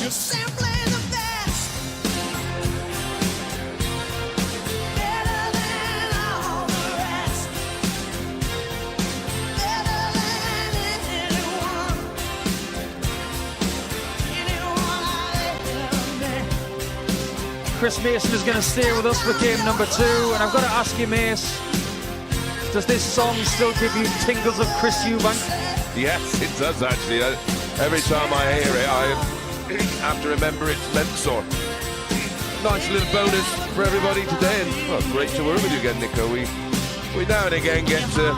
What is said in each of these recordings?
Chris Mason is going to stay with us for game number 2, and I've got to ask you, Mace, does this song still give you tingles of Chris Eubank? Yes, it does actually. Every time I hear it, I have to remember it's Mensur. Nice little bonus for everybody today, and well, great to work with you again, Nico. We now and again get to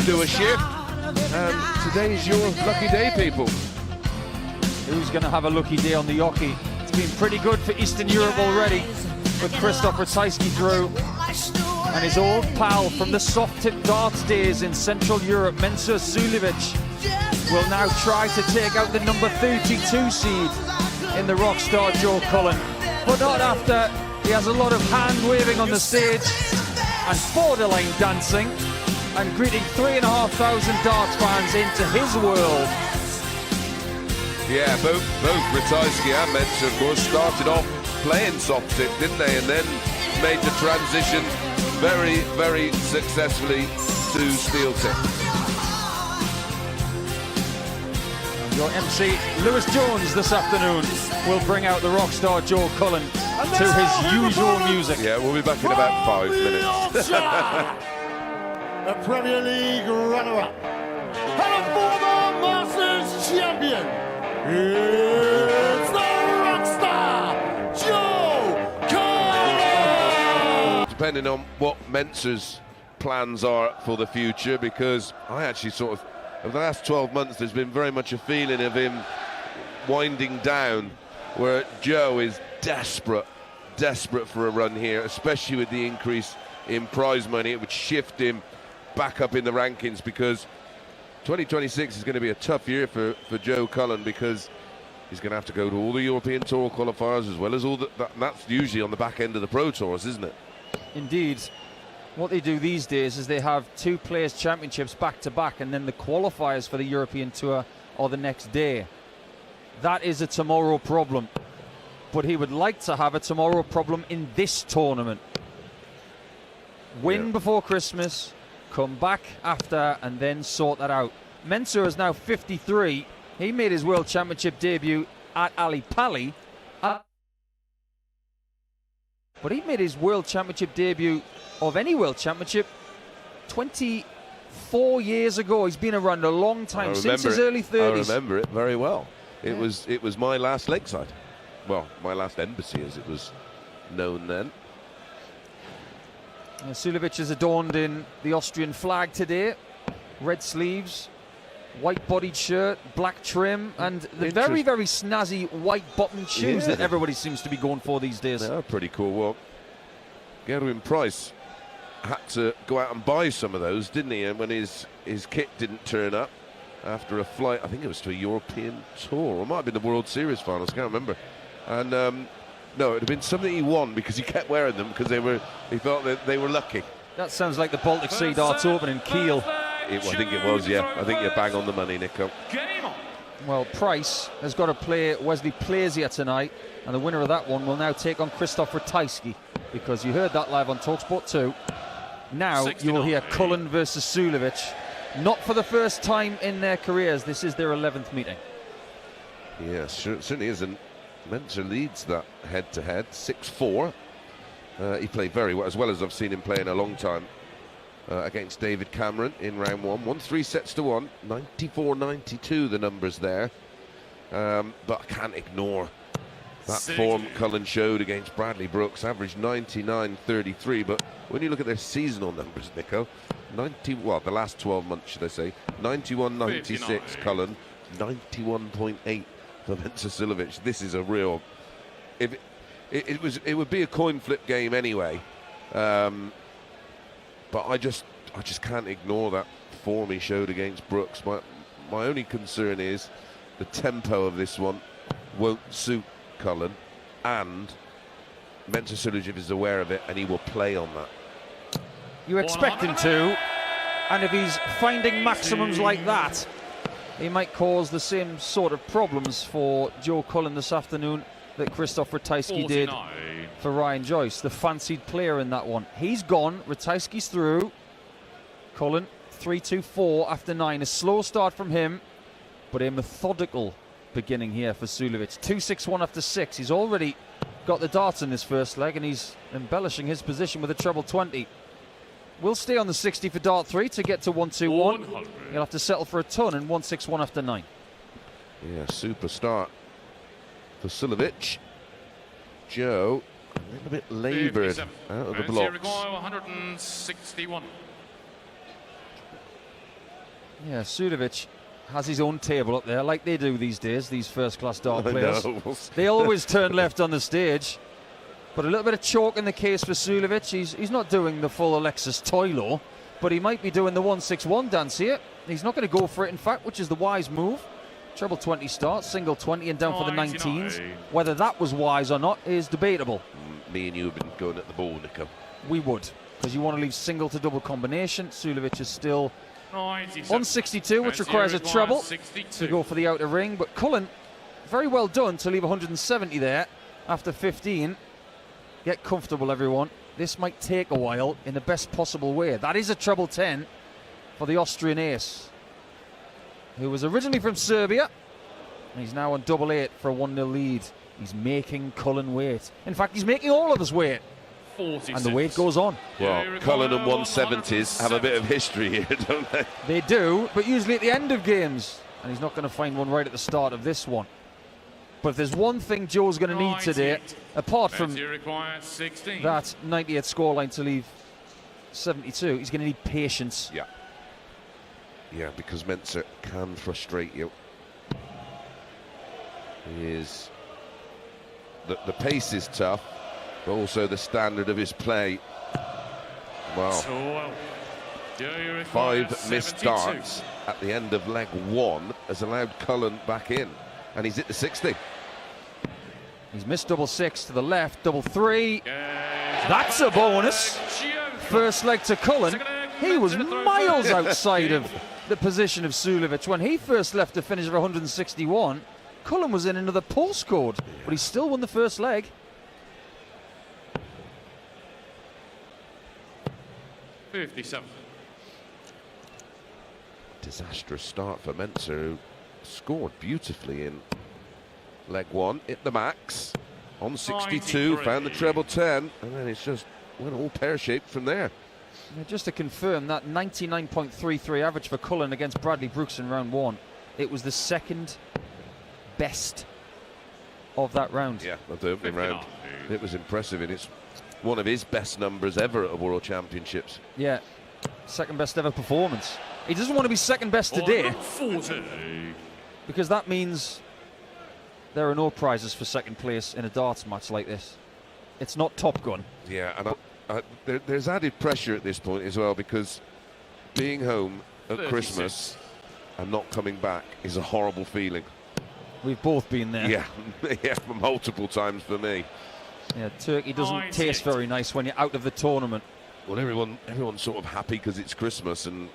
do a shift, and today's your lucky day, people. Who's going to have a lucky day on the Yoki? Been pretty good for Eastern Europe already, with Krzysztof Ratajski through, and his old pal from the soft-tip darts days in Central Europe, Mensur Suljović, will now try to take out the number 32 seed in the Rockstar Joe Cullen, but not after he has a lot of hand-waving on the stage and borderline dancing and greeting 3,500 darts fans into his world. Yeah, both Ratajski and Mensur, of course, started off playing soft tip, didn't they? And then made the transition very, very successfully to steel tip. Your MC, Lewis Jones, this afternoon will bring out the Rockstar Joe Cullen to his usual music. Yeah, we'll be back in about 5 minutes. A Premier League runner-up and a former Masters champion. It's the Rockstar Joe Cullen! Depending on what Mensur's plans are for the future, because I actually sort of, over the last 12 months, there's been very much a feeling of him winding down, where Joe is desperate for a run here, especially with the increase in prize money. It would shift him back up in the rankings, because 2026 is going to be a tough year for Joe Cullen, because he's going to have to go to all the European Tour qualifiers as well as all that's usually on the back end of the Pro Tours, isn't it? Indeed. What they do these days is they have 2 Players' Championships back to back, and then the qualifiers for the European Tour are the next day. That is a tomorrow problem, but he would like to have a tomorrow problem in this tournament. Win before Christmas, come back after, and then sort that out. Mensur is now 53. He made his World Championship debut at Ali Pali, but he made his World Championship debut of any World Championship 24 years ago. He's been around a long time, since his early 30s. I remember it very well. It was my last lakeside. Well, my last embassy, as it was known then. Suljović is adorned in the Austrian flag today. Red sleeves, white-bodied shirt, black trim, and the very, very snazzy white-bottomed shoes that everybody seems to be going for these days. They are pretty cool. Well, Gerwin Price had to go out and buy some of those, didn't he? And when his kit didn't turn up after a flight, I think it was to a European Tour, or it might have been the World Series finals, I can't remember. And no, it would have been something he won, because he kept wearing them because he felt that they were lucky. That sounds like the Baltic Sea Darts Open in Kiel. I think it was, yeah. I think you're bang on the money, Nico. Well, Price has got to play Wesley Plaisier tonight, and the winner of that one will now take on Krzysztof Ratajski, because you heard that live on talkSPORT 2. Now you will hear Cullen versus Suljović, not for the first time in their careers. This is their 11th meeting. Yeah, certainly is. And Mensur leads that head-to-head, 6-4. He played very well, as well as I've seen him play in a long time, against David Cameron in round 1. Won 3 sets to 1, 94-92 the numbers there. But I can't ignore that form Cullen showed against Bradley Brooks, averaged 99.33. But when you look at their seasonal numbers, Nico, well, the last 12 months, should I say, 91.96 Cullen, 91.8 for Mensur Suljović. This is a real... It would be a coin flip game anyway, but I just can't ignore that form he showed against Brooks. My only concern is the tempo of this one won't suit Cullen, and Mensur Suljović is aware of it, and he will play on that. You expect him to, and if he's finding maximums like that, he might cause the same sort of problems for Joe Cullen this afternoon that Krzysztof Ratajski did for Ryan Joyce, the fancied player in that one. He's gone, Ratajski's through. Cullen 3-2-4 after 9. A slow start from him, but a methodical beginning here for Suljović. 2-6-1 after 6. He's already got the darts in this first leg, and he's embellishing his position with a treble 20. Will stay on the 60 for dart 3 to get to 1-2-1. He'll have to settle for a ton in 1-6-1 after 9. Yeah, super start for Suljović. Joe, a little bit laboured out of the blocks. 161. Yeah, Suljović has his own table up there, like they do these days, these first-class dart players. They always turn left on the stage. But a little bit of chalk in the case for Suljović. He's not doing the full Alexis Toilo, but he might be doing the 1-6-1 dance here. He's not going to go for it, in fact, which is the wise move. Treble 20 starts, single 20 and down for the 19s. Whether that was wise or not is debatable. Me and you have been going at the ball, Nico. We would, because you want to leave single to double combination. Suljović is still on 62, which requires a treble to go for the outer ring. But Cullen, very well done to leave 170 there after 15. Get comfortable, everyone. This might take a while in the best possible way. That is a treble 10 for the Austrian ace, who was originally from Serbia. He's now on double 8 for a 1-0 lead. He's making Cullen wait. In fact, he's making all of us wait. 46. And the wait goes on. Well, Cullen and 170s have a bit of history here, don't they? They do, but usually at the end of games. And he's not going to find one right at the start of this one. But if there's one thing Joe's going to need today, apart from that 98 scoreline to leave 72, he's going to need patience. Yeah. Yeah, because Mensur can frustrate you. He is... The pace is tough, but also the standard of his play. Wow. 5 missed darts at the end of leg 1 has allowed Cullen back in, and he's at the 60. He's missed double 6 to the left, double 3. That's a bonus. First leg to Cullen. He was miles outside of the position of Suljović. When he first left to finish of 161, Cullen was in another postcode, but he still won the first leg. 57. Disastrous start for Mensur, who scored beautifully in leg 1, hit the max on 62, found the treble 10, and then it's just went all pear-shaped from there. Now, just to confirm, that 99.33 average for Cullen against Bradley Brooks in round 1, it was the second best of that round. Yeah, of the opening round. It was impressive, and it's one of his best numbers ever at the World Championships. Yeah, second best ever performance. He doesn't want to be second best today, because that means there are no prizes for second place in a darts match like this. It's not Top Gun. Yeah, and there's added pressure at this point as well, because being home at 36. Christmas and not coming back is a horrible feeling. We've both been there. Yeah, yeah, multiple times for me. Yeah, Turkey doesn't taste very nice when you're out of the tournament. Well, everyone's sort of happy because it's Christmas, and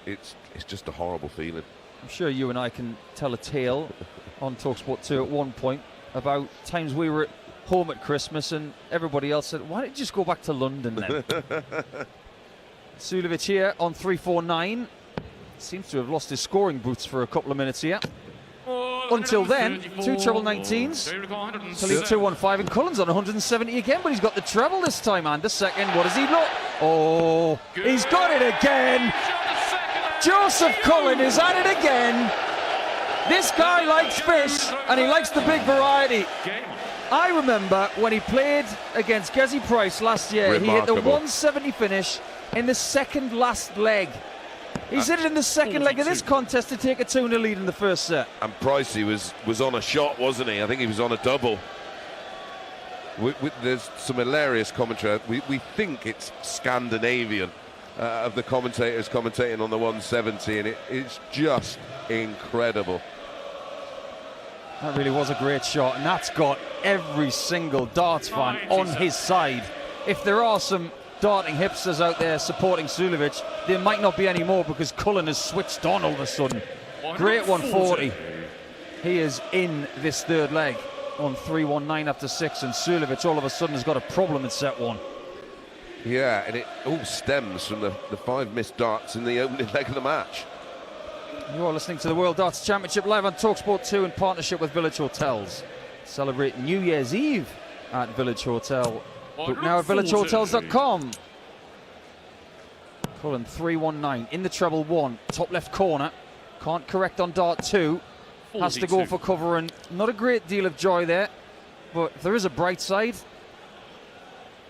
it's just a horrible feeling. I'm sure you and I can tell a tale on talkSPORT 2 at one point about times we were at home at Christmas and everybody else said, why don't you just go back to London then? Suljović here on 3-4-9. Seems to have lost his scoring boots for a couple of minutes here. Until then, 2 treble 19s to leave 2-1-5, and Cullen's on 170 again, but he's got the treble this time, and the second. What does he look? Oh, he's got it again. Joseph Cullen is at it again. This guy likes fish, and he likes the big variety. I remember when he played against Gezi Price last year, he hit the 170 finish in the second last leg. He's hit it in the second leg of this contest to take a 2-0 lead in the first set. And Pricey was on a shot, wasn't he? I think he was on a double. There's some hilarious commentary. We think it's Scandinavian of the commentators commentating on the 170, and it's just incredible. That really was a great shot, and that's got every single darts fan on his side. If there are some darting hipsters out there supporting Suljović, there might not be any more, because Cullen has switched on all of a sudden. Great 140. He is in this third leg on 3-1-9 after 6, and Suljović all of a sudden has got a problem in set 1. Yeah, and it all stems from the 5 missed darts in the opening leg of the match. You are listening to the World Darts Championship live on talkSPORT 2 in partnership with Village Hotels. Celebrate New Year's Eve at Village Hotel. Book now at villagehotels.com. Cullen 3-1-9 in the treble 1, top left corner. Can't correct on dart 2. Has to go for cover, and not a great deal of joy there. But if there is a bright side,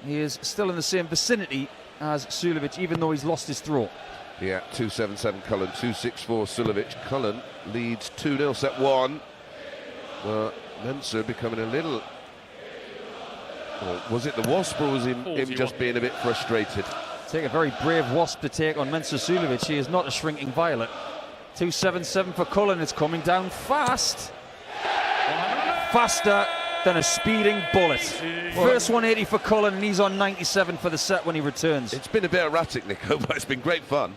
he is still in the same vicinity as Suljović, even though he's lost his throw. Yeah, 2-7-7 Cullen, 2-6-4 Suljović. Cullen leads 2-0 set 1. Mensur becoming a little... was it the Wasp, or was him just being a bit frustrated? Take a very brave Wasp to take on Mensur Suljović. He is not a shrinking violet. 2-7-7 for Cullen. It's coming down fast. Faster than a speeding bullet. First 180 for Cullen, and he's on 97 for the set when he returns. It's been a bit erratic, Nico, but it's been great fun.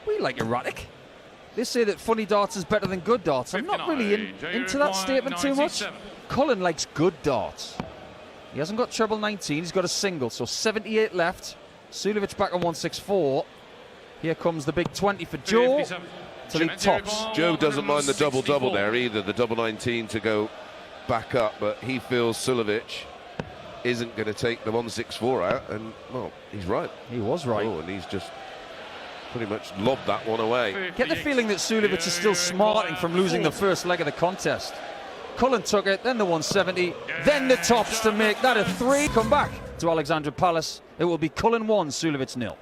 We like erratic. They say that funny darts is better than good darts. I'm not really into that statement too much. Cullen likes good darts. He hasn't got treble 19, he's got a single, so 78 left. Suljović back on 164. Here comes the big 20 for Joe to lead tops. Joe doesn't mind the double-double there either, the double 19 to go back up, but he feels Suljović isn't going to take the 164 out, and, well, he's right. He was right. Oh, and he's just pretty much lobbed that one away. Get the feeling that Suljović is still smarting from losing the first leg of the contest. Cullen took it, then the 170, then the tops to make that a 3. Come back to Alexandra Palace. It will be Cullen 1, Suljović 0.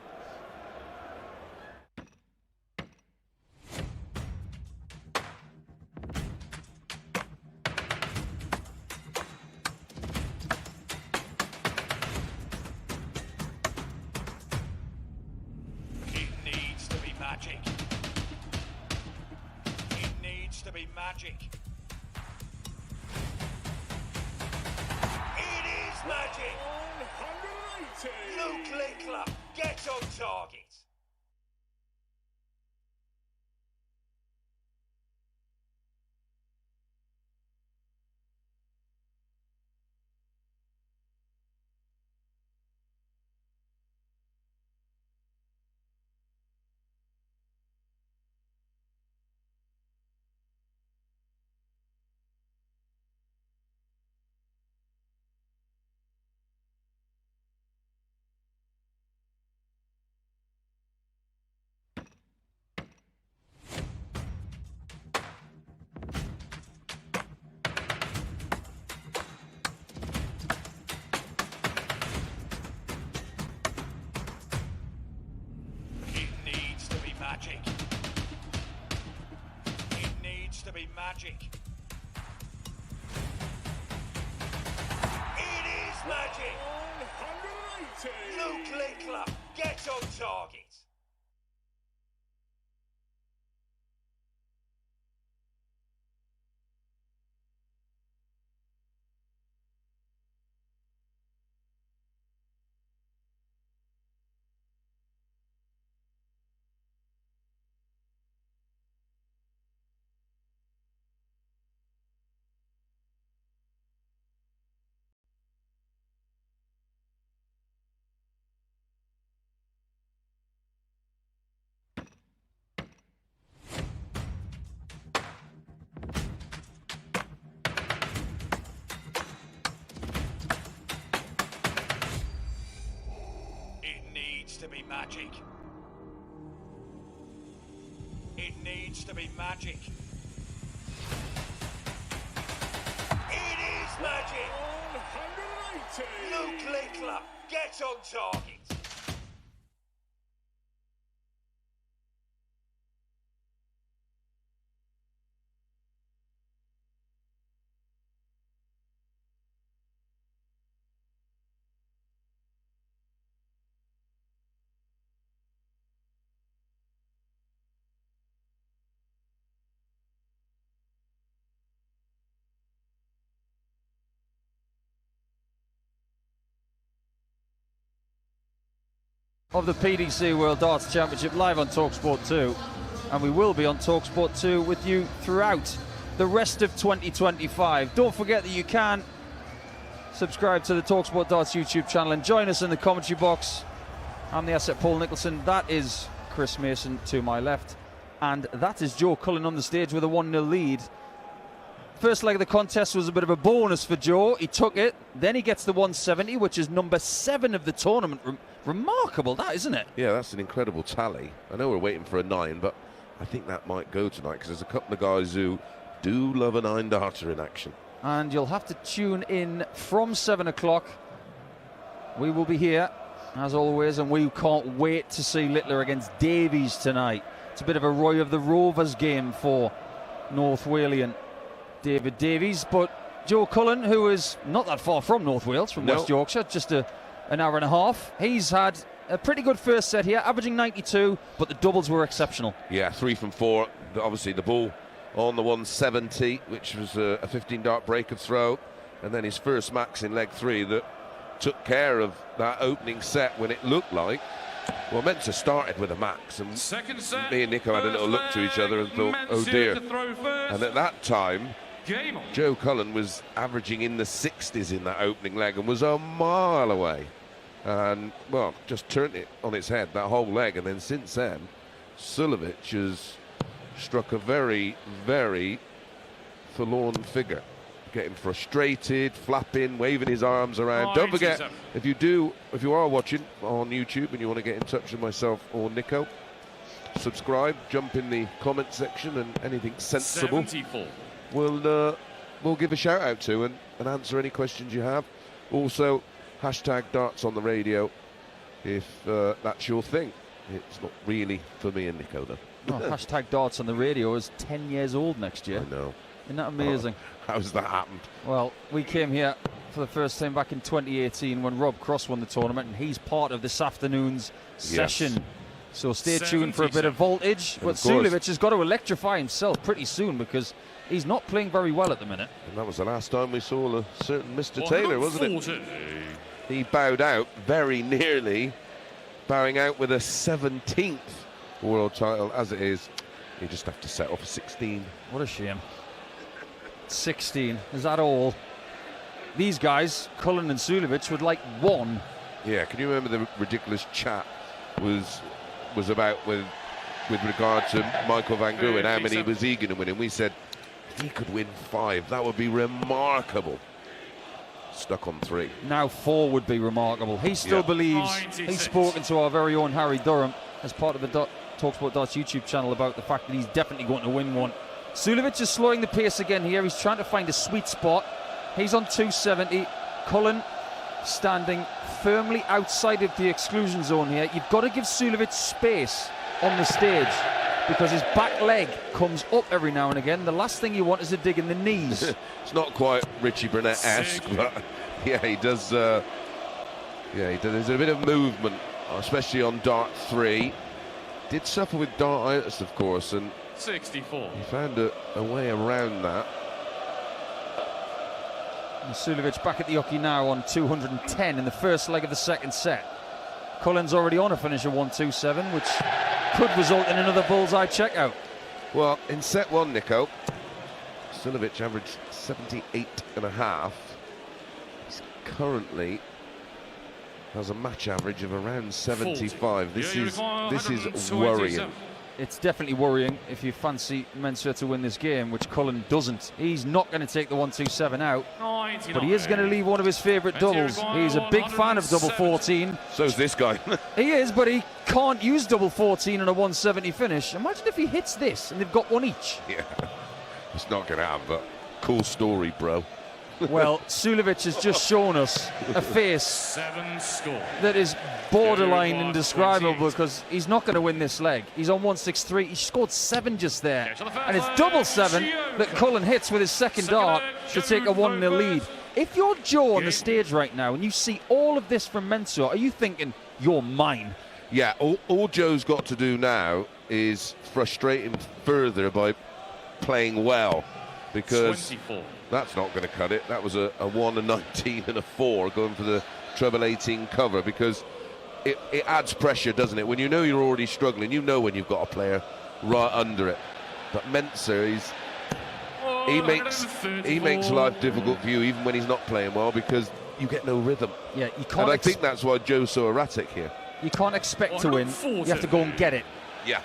It needs to be magic. It needs to be magic. Magic! Luke Linkler, get on target! Magic. It needs to be magic. It is magic. 180. Luke Linkler, get on target. To be magic. It needs to be magic. It is magic. 180. Luke Linkler, get on target. Of the PDC World Darts Championship live on talkSPORT 2. and we will be on talkSPORT 2 with you throughout the rest of 2025. Don't forget that you can subscribe to the talkSPORT Darts YouTube channel and join us in the commentary box. I'm the asset Paul Nicholson. That is Chris Mason to my left, and that is Joe Cullen on the stage with a 1-0 lead. First leg of the contest was a bit of a bonus for Joe. He took it, then he gets the 170, which is number 7 of the tournament. Remarkable, that, isn't it? Yeah, that's an incredible tally. I know we're waiting for a 9, but I think that might go tonight because there's a couple of guys who do love a 9-darter in action. And you'll have to tune in from 7 o'clock. We will be here, as always, and we can't wait to see Littler against Davies tonight. It's a bit of a Roy of the Rovers game for North Walian David Davies, but Joe Cullen, who is not that far from North Wales, from West Yorkshire, just an hour and a half. He's had a pretty good first set here, averaging 92, but the doubles were exceptional. Yeah, 3 from 4. Obviously, the ball on the 170, which was a 15-dart break of throw, and then his first max in leg 3 that took care of that opening set when it looked like, well, Mensur started with a max, and me and Nico had a little look to each other and thought, oh dear. And at that time, Joe Cullen was averaging in the 60s in that opening leg and was a mile away. And, well, just turned it on its head, that whole leg. And then since then, Suljović has struck a very, very forlorn figure. Getting frustrated, flapping, waving his arms around. Don't forget, if you are watching on YouTube and you want to get in touch with myself or Nico, subscribe, jump in the comment section, and anything sensible we'll give a shout out to and answer any questions you have. Also, hashtag darts on the radio if that's your thing. It's not really for me and Nico though. Oh, hashtag darts on the radio is 10 years old next year. I know. Isn't that amazing? Oh, how's that happened? Well, we came here for the first time back in 2018 when Rob Cross won the tournament, and he's part of this afternoon's session. So stay tuned for a bit of voltage. But Suljović has got to electrify himself pretty soon because he's not playing very well at the minute. And that was the last time we saw a certain Mr. Taylor, wasn't it? He bowed out, very nearly bowing out with a 17th world title. As it is, you just have to set off a 16. What a shame. 16, is that all? These guys, Cullen and Suljović, would like 1. Yeah, can you remember the ridiculous chat was about with regard to Michael van Gerwen, how many was he going to win? And we said, if he could win 5, that would be remarkable. Stuck on 3. Now 4 would be remarkable. He still believes, he's spoken to our very own Harry Durham as part of the talkSPORT Darts YouTube channel about the fact that he's definitely going to win 1. Suljović is slowing the pace again here. He's trying to find a sweet spot. He's on 270. Cullen standing firmly outside of the exclusion zone here. You've got to give Suljović space on the stage because his back leg comes up every now and again. The last thing you want is a dig in the knees. It's not quite Richie Burnett-esque, but yeah, he does. Yeah, he does. There's a bit of movement, especially on dart 3. Did suffer with dartitis, of course, and 64. he found a way around that. And Suljović back at the hockey now on 210 in the first leg of the second set. Cullen's already on a finish of 127, which could result in another bullseye checkout. Well, in set 1, Nico, Suljović averaged 78.5. He's currently has a match average of around 75. This is worrying. It's definitely worrying if you fancy Mensur to win this game, which Cullen doesn't. He's not going to take the 127 out, but he is going to leave one of his favourite doubles. He's a big fan of double 14. So's this guy. He is, but he can't use double 14 on a 170 finish. Imagine if he hits this and they've got 1 each. Yeah, it's not going to happen, but cool story, bro. Well, Suljović has just shown us a face that is borderline indescribable because he's not going to win this leg. He's on 163. He scored 7 just there. And it's double 7 that Cullen hits with his second dart to take a 1-0 lead. If you're Joe on the stage right now and you see all of this from Mensur, are you thinking, you're mine? Yeah, all Joe's got to do now is frustrate him further by playing well, because 24. That's not going to cut it. That was a 1, a 19 and a 4 going for the treble 18 cover, because it adds pressure, doesn't it? When you know you're already struggling, you know when you've got a player right under it. But Mensur, he makes life difficult for you even when he's not playing well, because you get no rhythm. Yeah, you can't. And I think that's why Joe's so erratic here. You can't expect to win. You have to go and get it. Yeah.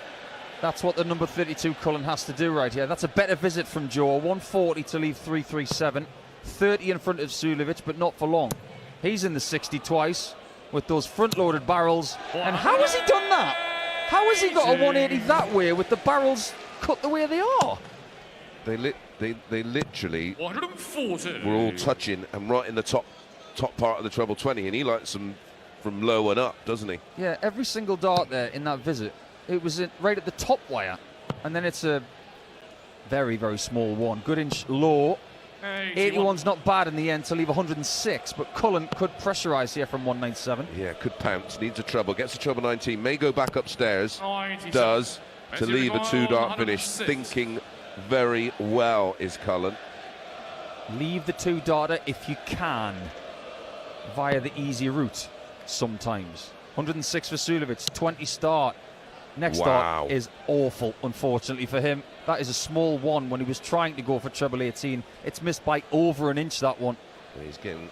That's what the number 32 Cullen has to do right here. That's a better visit from Joe. 140 to leave 337. 30 in front of Suljović, but not for long. He's in the 60 twice with those front-loaded barrels. And how has he done that? How has he got a 180 that way with the barrels cut the way they are? They literally 140. were all touching and right in the top part of the treble 20, and he likes them from low and up, doesn't he? Yeah, every single dart there in that visit, it was right at the top wire, and then it's a very, very small one. Good inch low. 81's not bad in the end to leave 106, but Cullen could pressurise here from 197. Yeah, could pounce, needs a treble, gets a treble 19, may go back upstairs, 97. does, to leave a 2-dart finish. Thinking very well is Cullen. Leave the 2-darter if you can, via the easy route sometimes. 106 for Suljović, 20 start. Next start is awful, unfortunately for him. That is a small one when he was trying to go for treble 18. It's missed by over an inch, that one. He's getting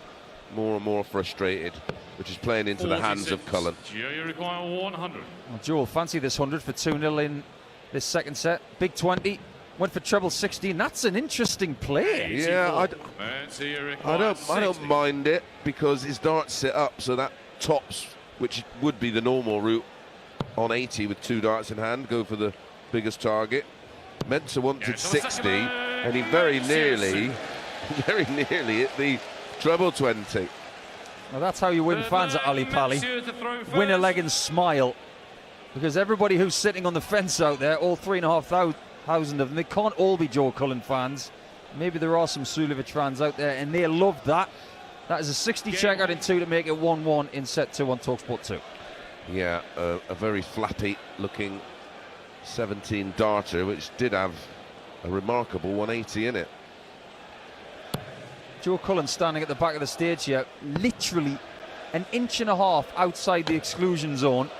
more and more frustrated, which is playing into the hands of Cullen. You require 100. Well, Joel, fancy this 100 for 2-0 in this second set. Big 20, went for treble 16. That's an interesting play. Yeah, I don't mind it, because his darts sit up, so that tops, which would be the normal route, on 80 with 2 darts in hand, go for the biggest target. Mensur wanted 60, and he very nearly hit the treble 20. Well, that's how you win fans at Ali Pali. Win a leg and smile, because everybody who's sitting on the fence out there, all 3,500 of them, they can't all be Joe Cullen fans. Maybe there are some Suljović fans out there, and they love that. That is a 60 checkout in 2 to make it 1-1 in set 2 on talkSPORT 2. Yeah, a very flappy looking 17 darter, which did have a remarkable 180 in it. Joe Cullen standing at the back of the stage here, literally an inch and a half outside the exclusion zone,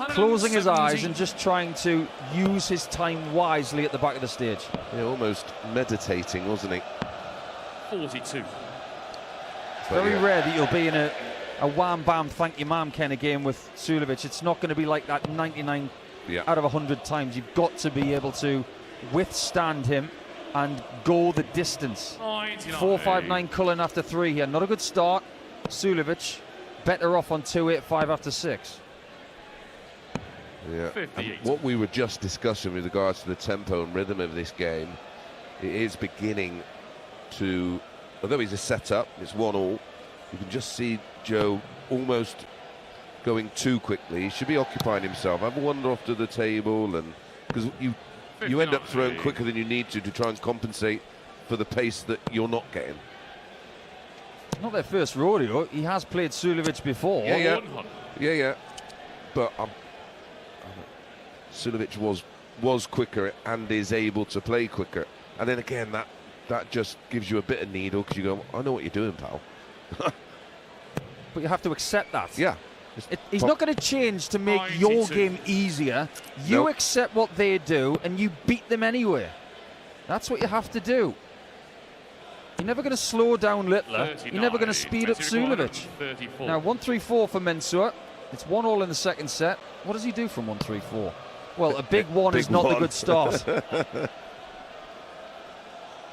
closing his eyes and just trying to use his time wisely at the back of the stage. Yeah, almost meditating, wasn't he? 42. It's very rare that you'll be in a wham-bam, thank you ma'am kind of game with Suljović. It's not going to be like that 99 out of 100 times. You've got to be able to withstand him and go the distance. 4-5-9 Cullen after 3 here. Not a good start. Suljović better off on 2-8-5 after 6. Yeah. What we were just discussing with regards to the tempo and rhythm of this game, it is beginning to, although he's a setup, it's 1-all, you can just see Joe almost going too quickly. He should be occupying himself. Have a wander off to the table, and because you end up throwing quicker than you need to try and compensate for the pace that you're not getting. Not their first rodeo. He has played Suljović before. Yeah. But Suljović was quicker and is able to play quicker. And then again, that just gives you a bit of needle, because you go, I know what you're doing, pal. But you have to accept that. Yeah. He's not going to change to make your game easier. You accept what they do and you beat them anyway. That's what you have to do. You're never going to slow down Littler. You're never going to speed up Suljović. Now 1-3-4 for Mensur. It's 1-all in the second set. What does he do from 1-3-4? Well, a big one is not the good start.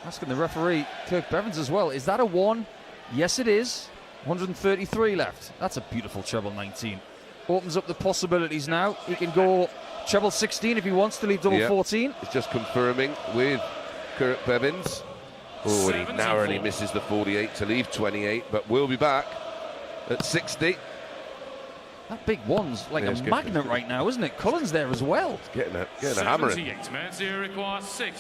Asking the referee, Kirk Bevins, as well. Is that a 1? Yes, it is. 133 left. That's a beautiful treble 19. Opens up the possibilities now. He can go treble 16 if he wants to leave double 14. It's just confirming with Kirk Bevins. Oh, and he narrowly misses the 48 to leave 28, but we'll be back at 60. That big one's like a magnet right now, isn't it? Cullen's there as well. Getting a hammer in.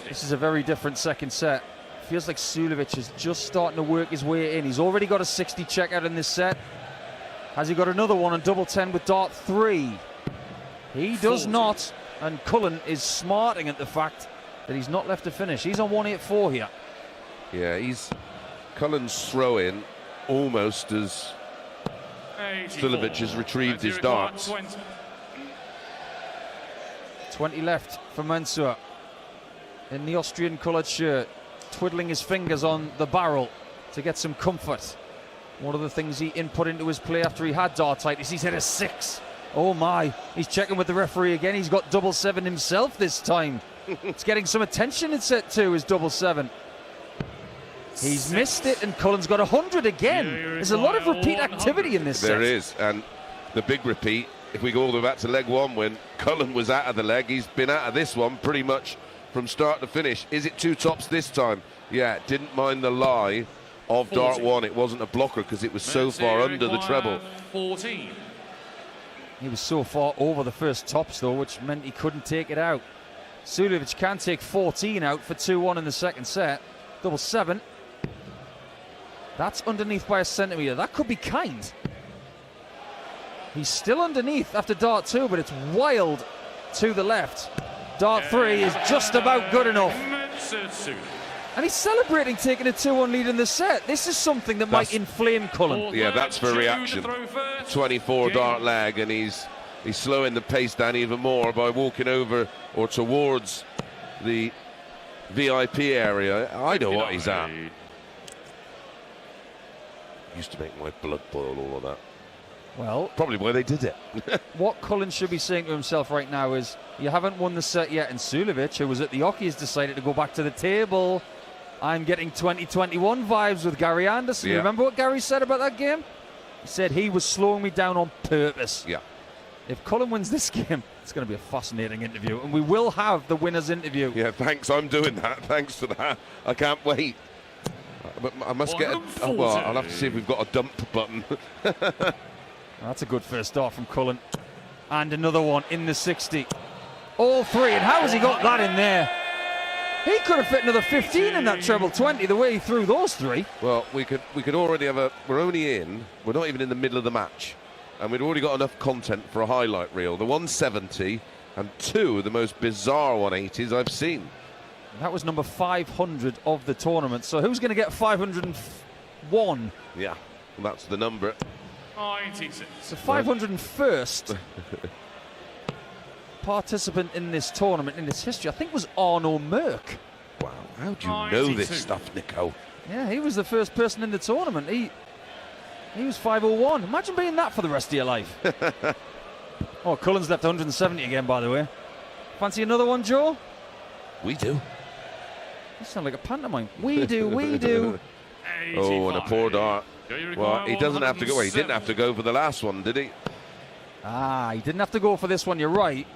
This is a very different second set. Feels like Suljović is just starting to work his way in. He's already got a 60 checkout in this set. Has he got another one on double 10 with dart 3? He does not, and Cullen is smarting at the fact that he's not left to finish. He's on 184 here. Yeah, Cullen's throw-in almost as Suljović has retrieved his darts. 20 left for Mensur in the Austrian coloured shirt, twiddling his fingers on the barrel to get some comfort. One of the things he input into his play after he had dartitis, he's hit a 6. Oh my, he's checking with the referee again. He's got 7-7 himself this time. It's getting some attention in set 2, his 7-7. He's missed it, and Cullen's got 100 again. There's a lot of repeat activity in this set. There is, and the big repeat, if we go all the way back to leg 1, when Cullen was out of the leg, he's been out of this one pretty much from start to finish. Is it 2 tops this time? Yeah, didn't mind the lie of dart 1. It wasn't a blocker because it was so far under the treble. 14. He was so far over the first tops, though, which meant he couldn't take it out. Suljović can take 14 out for 2-1 in the second set. 7-7. That's underneath by a centimetre. That could be kind. He's still underneath after dart 2, but it's wild to the left. Dart 3 is just about good enough. And he's celebrating taking a 2-1 lead in the set. This is something that might inflame Cullen. Yeah, that's for reaction. 24 dart lag, and he's slowing the pace down even more by walking over or towards the VIP area. I know what he's at. Used to make my blood boil, all of that. Well, probably why they did it. What Cullen should be saying to himself right now is, you haven't won the set yet, and Suljović, who was at the Hockey, has decided to go back to the table. I'm getting 2021 vibes with Gary Anderson. Yeah. Remember what Gary said about that game? He said he was slowing me down on purpose. Yeah. If Cullen wins this game, it's going to be a fascinating interview, and we will have the winner's interview. Yeah, thanks. I'm doing that. Thanks for that. I can't wait. But I must get a... well, I'll have to see if we've got a dump button. That's a good first start from Cullen. And another one in the 60. All 3, and how has he got that in there? He could have fit another 15 in that treble 20, the way he threw those 3. Well, we could already have a... We're only in... We're not even in the middle of the match. And we'd already got enough content for a highlight reel. The 170 and 2 of the most bizarre 180s I've seen. That was number 500 of the tournament. So who's going to get 501? Yeah, well, that's the number. 96. So 501st participant in this tournament in its history, I think, was Arno Merck. Wow, how do you know this stuff, Nico? Yeah, he was the first person in the tournament. He was 501. Imagine being that for the rest of your life. Oh, Cullen's left 170 again, by the way. Fancy another one, Joe? We do. You sound like a pantomime. We do, we do. Oh, and a poor dart. Well, he doesn't have to go. Well, he didn't have to go for the last one, did he? Ah, he didn't have to go for this one, you're right.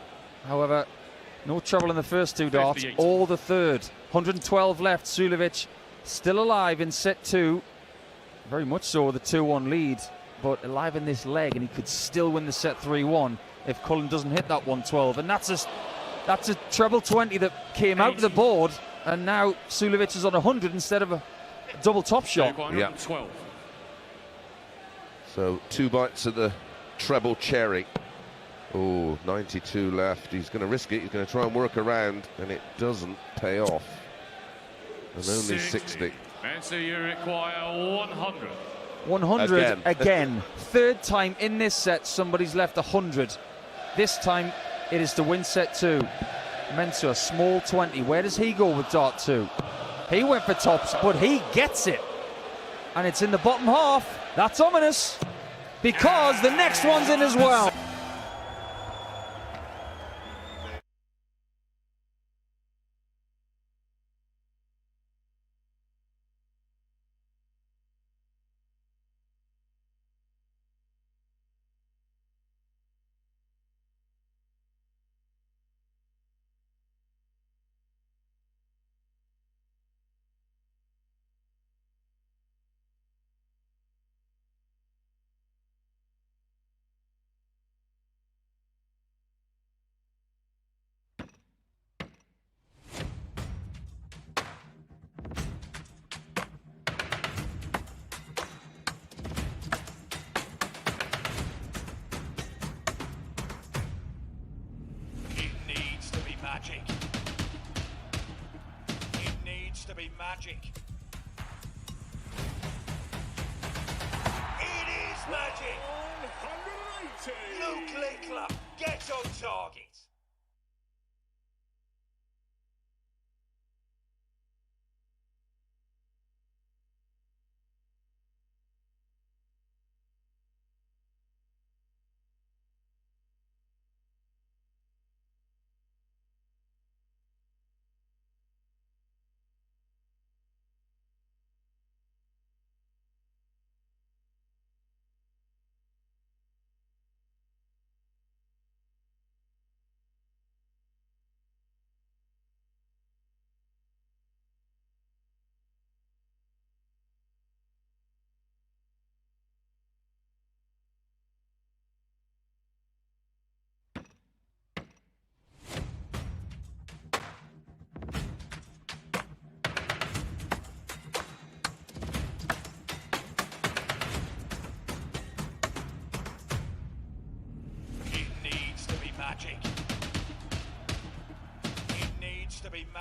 However, no trouble in the first 2 darts, or the third. 112 left. Suljović still alive in set 2. Very much so with a 2-1 lead, but alive in this leg, and he could still win the set 3-1 if Cullen doesn't hit that 112. And that's a treble 20 that came out of the board, and now Suljović is on 100 instead of a double top shot. Yeah. So 2 bites of the treble cherry. Oh, 92 left. He's going to risk it. He's going to try and work around, and it doesn't pay off. And only 60. Mensur, you require 100. 100 again. Third time in this set somebody's left 100. This time it is to win set 2. Mensur, small 20. Where does he go with dart 2? He went for tops, but he gets it. And it's in the bottom half. That's ominous, because the next one's in as well. magic. It needs to be magic. It is magic. 180. Luke Lickler gets on target.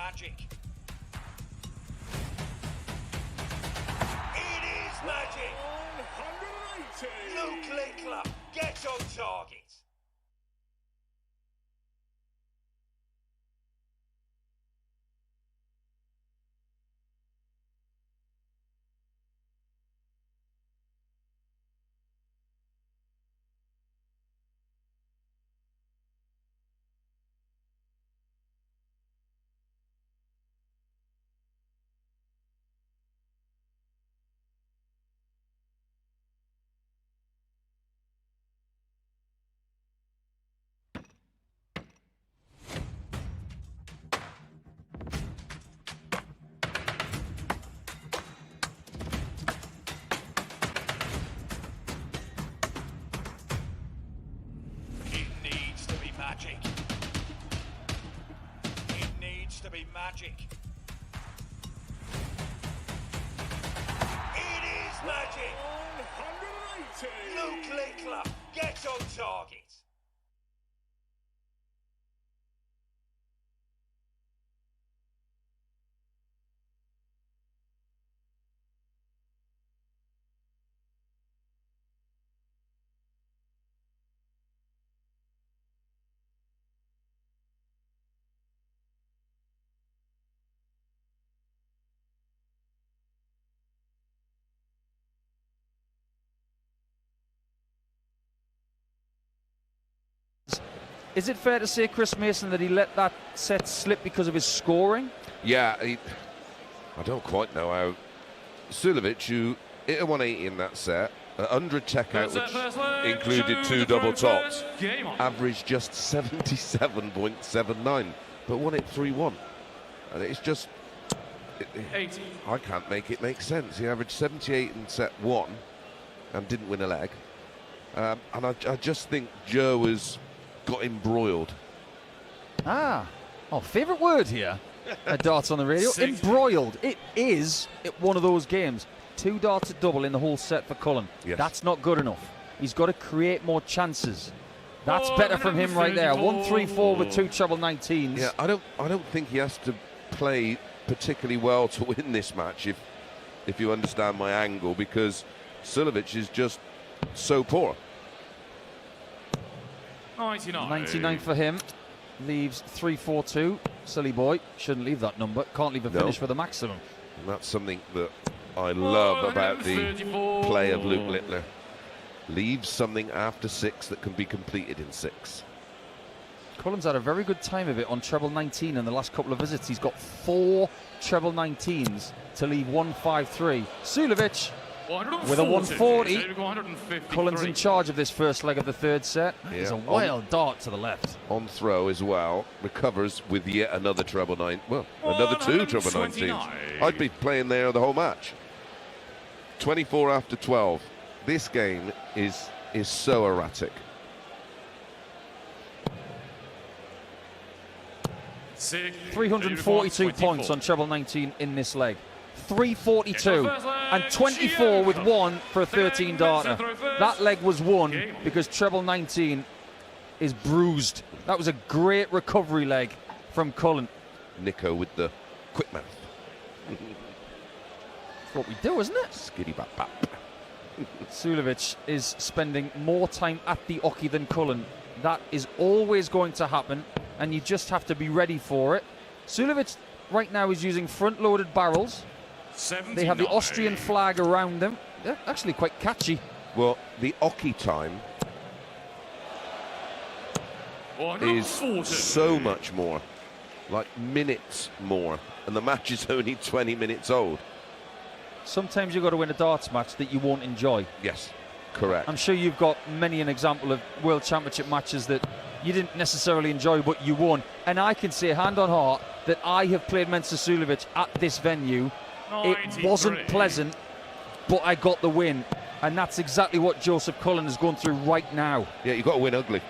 magic. It is magic. 180. Luke Linkler, get on target. Magic. It needs to be magic. It is magic. 180. Luke Linkler, get on target. Is it fair to say, Chris Mason, that he let that set slip because of his scoring? Yeah, I don't quite know how. Suljović, who hit a 180 in that set, 100 checkout, which included 2 double tops, averaged just 77.79, but won it 3-1. And it's just, I can't make it make sense. He averaged 78 in set 1 and didn't win a leg. And I just think Joe has got embroiled. Favourite word here at Darts on the Radio. Embroiled. It is one of those games. 2 darts at double in the whole set for Cullen. Yes. That's not good enough. He's got to create more chances. That's better from him right there. 1-3-4 with 2 treble 19s. Yeah, I don't think he has to play particularly well to win this match, if you understand my angle, because Suljović is just so poor. 99 for him. Leaves 3-4-2. Silly boy. Shouldn't leave that number. Can't leave a finish with a maximum. And that's something that I love about the play of Luke Littler. Leaves something after 6 that can be completed in 6. Cullen's had a very good time of it on treble 19 in the last couple of visits. He's got 4 treble 19s to leave 1-5-3. Suljović with a 140. Cullen's in charge of this first leg of the third set. It's a wild dart to the left. On throw as well, recovers with yet another treble 9. Well, another 2 treble 19s. I'd be playing there the whole match. 24 after 12. This game is so erratic. 342 points on treble 19 in this leg. 342 and 24 with 1 for a 13 darter. That leg was won because treble 19 is bruised. That was a great recovery leg from Cullen. Nico with the quick mouth. That's what we do, isn't it? Skiddy bap bap. Suljović is spending more time at the oche than Cullen. That is always going to happen, and you just have to be ready for it. Suljović right now is using front-loaded barrels. 79. They have the Austrian flag around them. They're actually quite catchy. Well, the oche time is so much more, like minutes more, and the match is only 20 minutes old. Sometimes you've got to win a darts match that you won't enjoy. Yes, correct. I'm sure you've got many an example of World Championship matches that you didn't necessarily enjoy, but you won. And I can say, hand on heart, that I have played Mensur Suljović at this venue. 93. It wasn't pleasant, but I got the win. And that's exactly what Joseph Cullen is going through right now. Yeah, you've got to win ugly.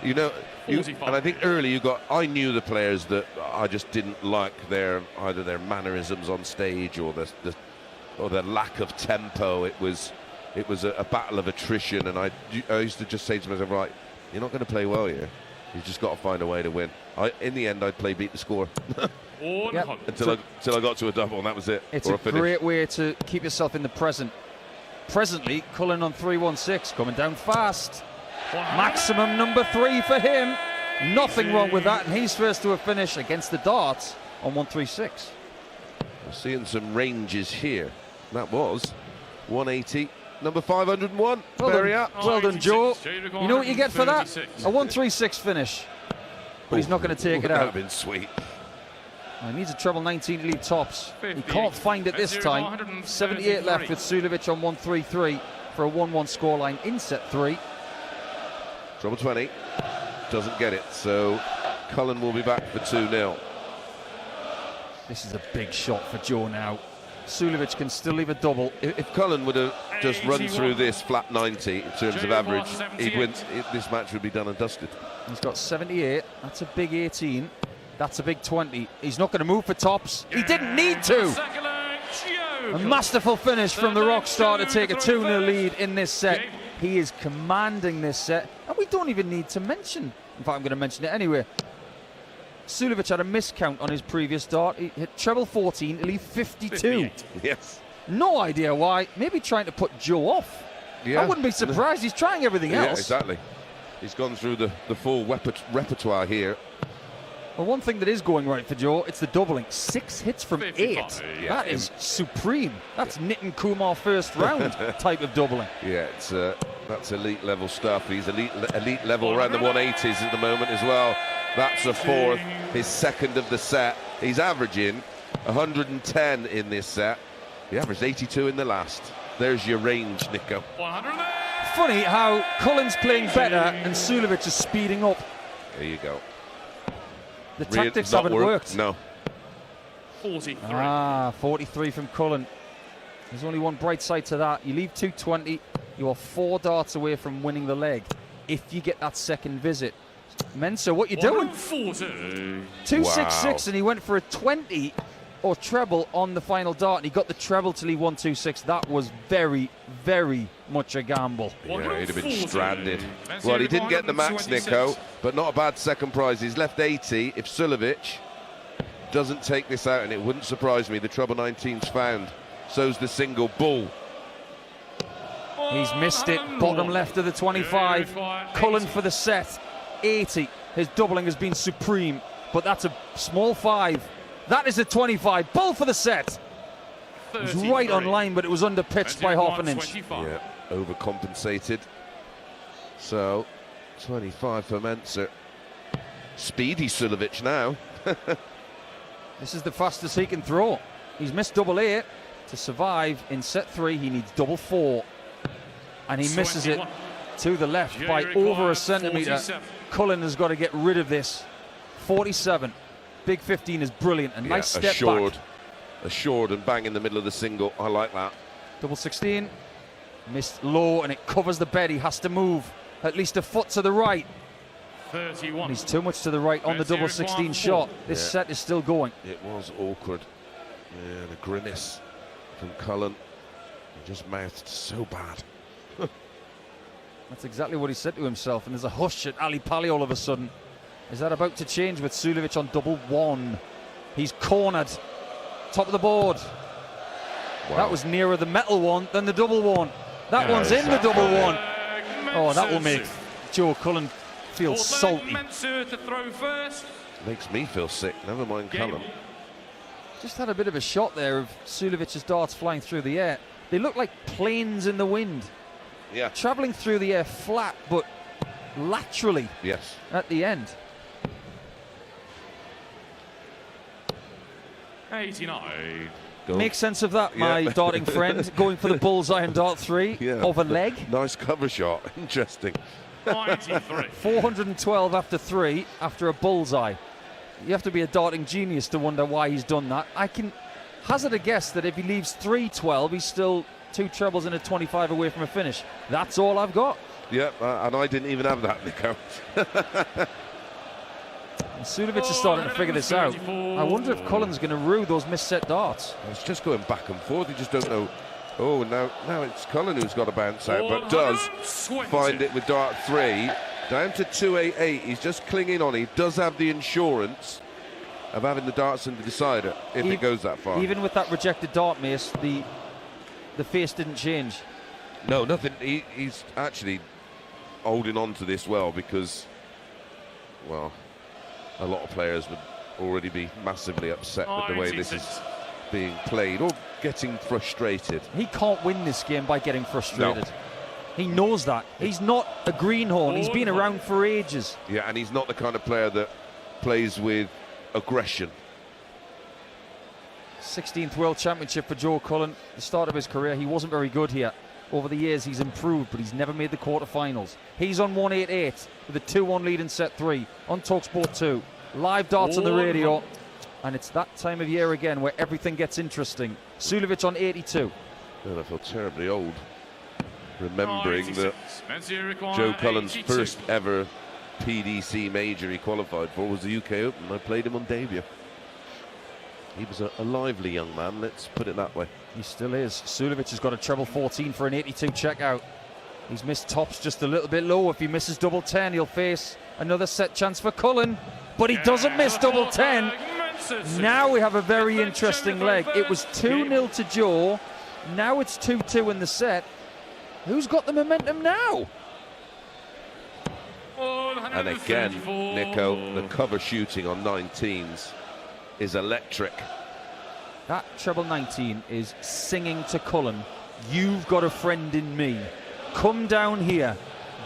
You know, and I think early I knew the players that I just didn't like either their mannerisms on stage or the lack of tempo. It was a battle of attrition, and I used to just say to myself, right, you're not going to play well here. You've just got to find a way to win. In the end, I'd play beat the score. Yep. until I got to a double, and that was it. It's a great way to keep yourself in the present. Presently, Cullen on 3-1-6, coming down fast. Maximum number 3 for him. Nothing wrong with that, and he's first to a finish against the darts on 1-3-6. We're seeing some ranges here. That was 180, number 501. Well done, Joe. You know what you get for that? A 1-3-6 finish. But he's not going to take it out. That would have been sweet. Well, he needs a treble 19 to lead tops. He can't find it this time. 78 left with Suljović on 1-3-3 for a 1-1 scoreline in set 3. Treble 20. Doesn't get it, so Cullen will be back for 2-0. This is a big shot for Joe now. Suljović can still leave a double. If Cullen would have just run through this flat 90 in terms of average, he'd win. This match would be done and dusted. He's got 78. That's a big 18. That's a big 20. He's not going to move for tops. He didn't need to. A masterful finish from the rock star to take a 2-0 lead in this set. He is commanding this set, and we don't even need to mention. In fact, I'm going to mention it anyway. Suljović had a miscount on his previous dart. He hit treble 14, he'll leave 52. Yes. No idea why. Maybe trying to put Joe off. Yeah. I wouldn't be surprised. He's trying everything else. Yeah, exactly. He's gone through the full repertoire here. Well, one thing that is going right for Joe, it's the doubling. 6 hits from 8. Yeah. That is supreme. That's Nitin Kumar first round type of doubling. Yeah, it's that's elite level stuff. He's elite level around the 180s at the moment as well. That's a 4th, his 2nd of the set. He's averaging 110 in this set. He averaged 82 in the last. There's your range, Nico. Funny how Cullen's playing better and Suljović is speeding up. There you go. The tactics haven't worked. No. 43. 43 from Cullen. There's only one bright side to that. You leave 220, you are 4 darts away from winning the leg if you get that second visit. Mensur, what you doing? 266, and he went for a 20 or treble on the final dart, and he got the treble to leave 126. That was very, very much a gamble. Yeah, he'd have been stranded. Well, he didn't get the max, Nico, but not a bad second prize. He's left 80. If Suljović doesn't take this out, and it wouldn't surprise me, the treble 19's found. So's the single bull. He's missed it. Bottom left of the 25. Cullen for the set. 80. His doubling has been supreme, but that's a small 5. That is a 25. Bull for the set. It was right on line, but it was underpitched by half an inch. Yeah, overcompensated. So, 25 for Mensur. Speedy Suljović now. This is the fastest he can throw. He's missed double 8. To survive in set 3, he needs double 4. And he misses it to the left by over a centimetre. Cullen has got to get rid of this. 47. Big 15 is brilliant. A nice step back. Assured and bang in the middle of the single. I like that. Double 16. Missed low, and it covers the bed. He has to move at least a foot to the right. 31. And he's too much to the right on the double 16 shot. This set is still going. It was awkward. Yeah, the grimace from Cullen. He just mouthed so bad. That's exactly what he said to himself, and there's a hush at Ali Pali all of a sudden. Is that about to change with Suljović on double 1? He's cornered. Top of the board. Wow. That was nearer the metal one than the double 1. That one's in the double 1. Oh, that will make Joe Cullen feel salty. Mensur to throw first. Makes me feel sick, never mind Cullen. Just had a bit of a shot there of Suljović's darts flying through the air. They look like planes in the wind. Yeah. Travelling through the air flat, but laterally at the end. 89. Make sense of that, my darting friend. Going for the bullseye in dart 3 of a leg. Nice cover shot. Interesting. 93. 412 after 3 after a bullseye. You have to be a darting genius to wonder why he's done that. I can hazard a guess that if he leaves 312, he's still 2 trebles and a 25 away from a finish. That's all I've got. Yeah, and I didn't even have that, Nico. Suljović is starting to figure this out. I wonder if Cullen's going to rue those misset darts. It's just going back and forth. You just don't know. Oh, now it's Cullen who's got to bounce out, but does find it with dart 3. Down to 288. He's just clinging on. He does have the insurance of having the darts in the decider if it goes that far. Even with that rejected dart, Mace, the face didn't change. No, nothing. He's actually holding on to this well because, well, a lot of players would already be massively upset with the way this is being played or getting frustrated. He can't win this game by getting frustrated. No. He knows that. He's not a greenhorn. He's been around for ages. Yeah, and he's not the kind of player that plays with aggression. 16th World Championship for Joe Cullen. The start of his career, he wasn't very good here. Over the years, he's improved, but he's never made the quarterfinals. He's on 188 with a 2-1 lead in set 3 on talkSPORT 2. Live darts on the radio. And it's that time of year again where everything gets interesting. Suljović on 82. And I feel terribly old remembering that Joe Cullen's first ever PDC major he qualified for was the UK Open. I played him on debut. He was a lively young man, let's put it that way. He still is. Suljović has got a treble 14 for an 82 checkout. He's missed tops just a little bit low. If he misses double 10, he'll face another set chance for Cullen. But he doesn't miss double 10. Now we have a very interesting leg. It was 2-0 to Joe. Now it's 2-2 in the set. Who's got the momentum now? And again, Nico, the cover shooting on 19s is electric. That treble 19 is singing to Cullen, you've got a friend in me. Come down here,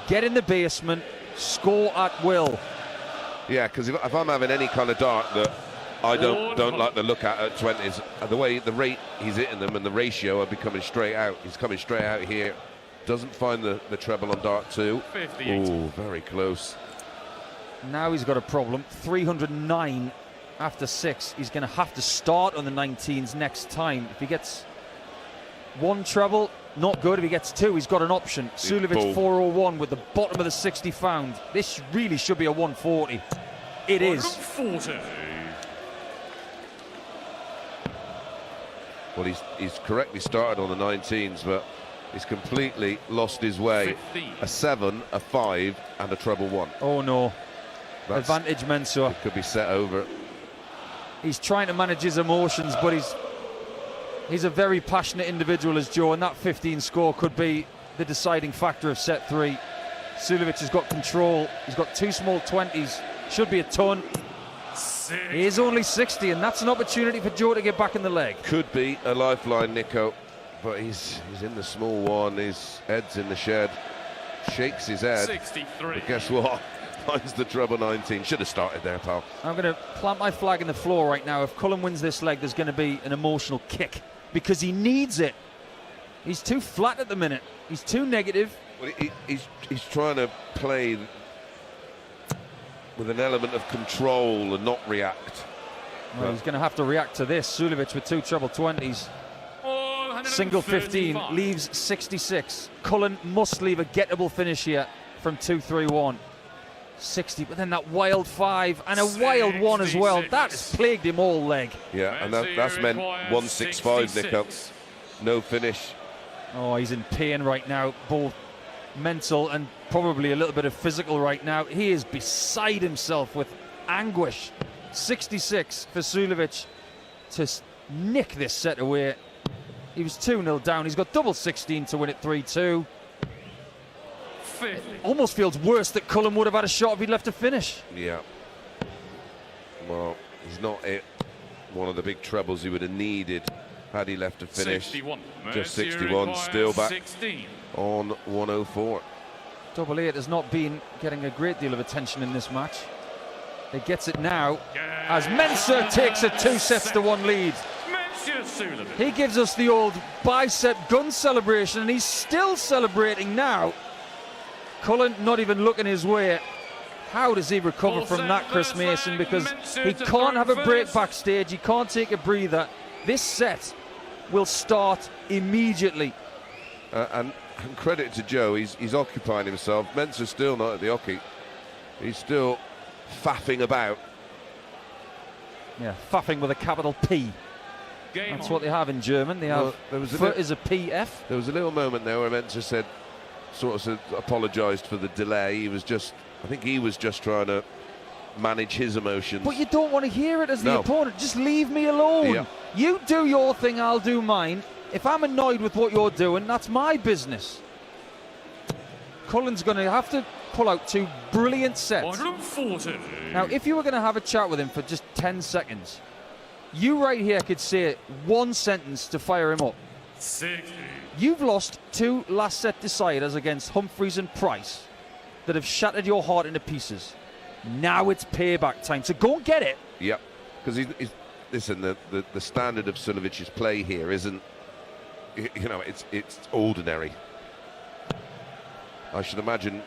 get in the basement, score at will. Yeah, because if I'm having any kind of dart that I don't like the look at 20s, the way the rate he's hitting them and the ratio are becoming straight out. He's coming straight out here. Doesn't find the treble on dart 2. Oh, very close. Now he's got a problem. 309 after 6. He's going to have to start on the 19s next time. If he gets one treble, not good. If he gets 2, he's got an option. Suljović 401 with the bottom of the 60 found. This really should be a 140. It is. 140. Well, he's correctly started on the 19s, but he's completely lost his way. 15. A 7, a 5, and a treble 1. Oh no. That's, Advantage Mensur. it could be set over. He's trying to manage his emotions, but he's a very passionate individual as Joe, and that 15 score could be the deciding factor of set 3. Suljović has got control. He's got 2 small 20s. Should be a ton. He is only 60, and that's an opportunity for Joe to get back in the leg. Could be a lifeline, Nico, but he's in the small one. His head's in the shed. Shakes his head. 63. But guess what? Finds the treble 19. Should have started there, pal. I'm going to plant my flag in the floor right now. If Cullen wins this leg, there's going to be an emotional kick because he needs it. He's too flat at the minute. He's too negative. Well, he's trying to play with an element of control and not react. Well, he's going to have to react to this. Suljović with 2 treble 20s. Single 15 leaves 66. Cullen must leave a gettable finish here from 2-3-1. 60, but then that wild 5 and a wild 1 as well. That has plagued him all leg. Yeah, and that's meant 165, Nico. No finish. Oh, he's in pain right now, both mental and probably a little bit of physical right now. He is beside himself with anguish. 66 for Suljović to nick this set away. He was 2-0 down. He's got double 16 to win it 3-2. It almost feels worse that Cullen would have had a shot if he'd left a finish. Yeah. Well, he's not hit one of the big trebles he would have needed had he left a finish. 61. Just 61, still back 16. on 104. Double 8 has not been getting a great deal of attention in this match. He gets it now as Mensur takes a 2-1 lead. He gives us the old bicep gun celebration, and he's still celebrating now. Cullen not even looking his way. How does he recover from that, Chris Mason? Because he can't have a break backstage. He can't take a breather. This set will start immediately. And credit to Joe, he's occupying himself. Mensur's still not at the hockey. He's still faffing about. Yeah, faffing with a capital P. That's what they have in German. They have foot is a PF. There was a little moment there where Mensur said, sort of apologised for the delay. He was just, I think he was just trying to manage his emotions. But you don't want to hear it as the No. opponent. Just leave me alone. Yeah. You do your thing, I'll do mine. If I'm annoyed with what you're doing, that's my business. Cullen's going to have to pull out 2 brilliant sets. 140. Now, if you were going to have a chat with him for just 10 seconds, you right here could say 1 sentence to fire him up. 60. You've lost 2 last set deciders against Humphreys and Price that have shattered your heart into pieces. Now it's payback time, so go and get it. Yep, because he's listen, the standard of Suljović's play here isn't, you know, it's ordinary. I should imagine.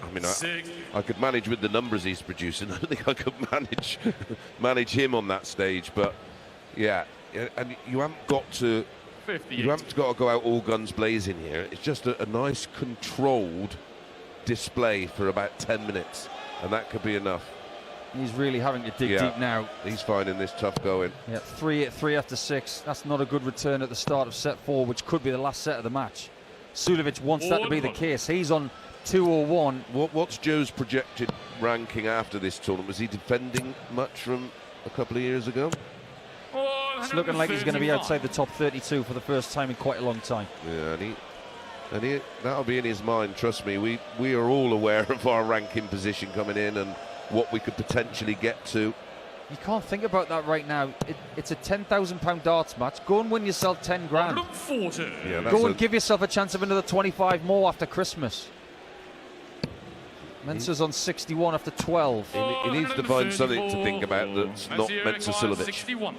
I mean, I could manage with the numbers he's producing. I don't think I could manage him on that stage. But yeah, and you haven't got to 58. you haven't got to go out all guns blazing here. It's just a nice controlled display for about 10 minutes, and that could be enough. He's really having to dig deep now. He's finding this tough going. Yeah, 3 after 6. That's not a good return at the start of set 4, which could be the last set of the match. Suljović wants that to be the case. He's on 201. What's Joe's projected ranking after this tournament? Was he defending much from a couple of years ago? It's looking like he's going to be outside the top 32 for the first time in quite a long time. Yeah, and he that'll be in his mind. Trust me, we are all aware of our ranking position coming in and what we could potentially get to. You can't think about that right now. It's a £10,000 darts match. Go and win yourself 10 grand. 140. Yeah, Go and give yourself a chance of another 25 more after Christmas. Mensur's on 61 after 12. He needs to find something to think about that's not Mensur Suljović. 61.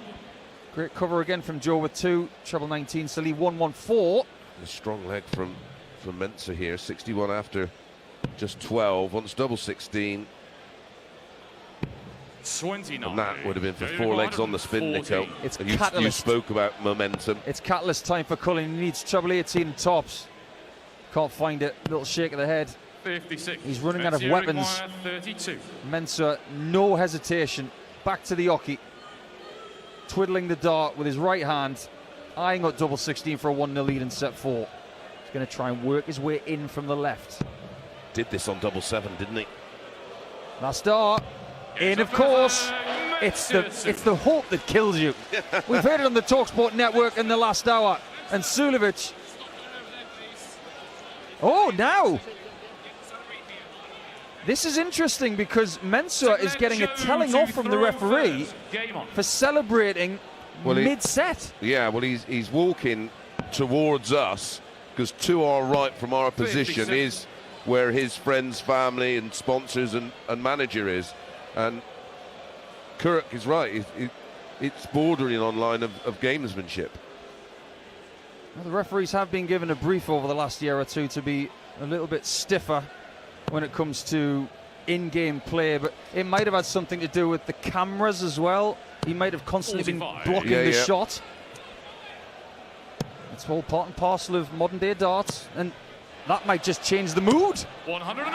Great cover again from Joe with 2. Treble 19, so leave 114. A strong leg from Mensur here. 61 after just 12. Wants double 16. 29. And that would have been for 4 legs on the spin, Nico. It's And you catalyst. spoke about momentum. It's catalyst time for Cullen. He needs treble 18 and tops. Can't find it. Little shake of the head. 56. He's running out of Mensur weapons. require 32. Mensur, no hesitation. Back to the hockey. Twiddling the dart with his right hand. Eyeing up double 16 for a 1-0 lead in set 4. He's going to try and work his way in from the left. Did this on double 7, didn't he? Last dart. In, of course. It's the hope that kills you. We've heard it on the talkSPORT network in the last hour. And Suljović. Oh, now. This is interesting because Mensur is getting a telling off from the referee for celebrating mid-set. Yeah, well, he's walking towards us because to our right from our position is where his friends, family and sponsors and manager is. And Kirk is right. It's bordering on line of gamesmanship. Well, the referees have been given a brief over the last year or two to be a little bit stiffer when it comes to in-game play, but it might have had something to do with the cameras as well. He might have constantly been blocking the shot. It's all part and parcel of modern-day darts, and that might just change the mood. 108.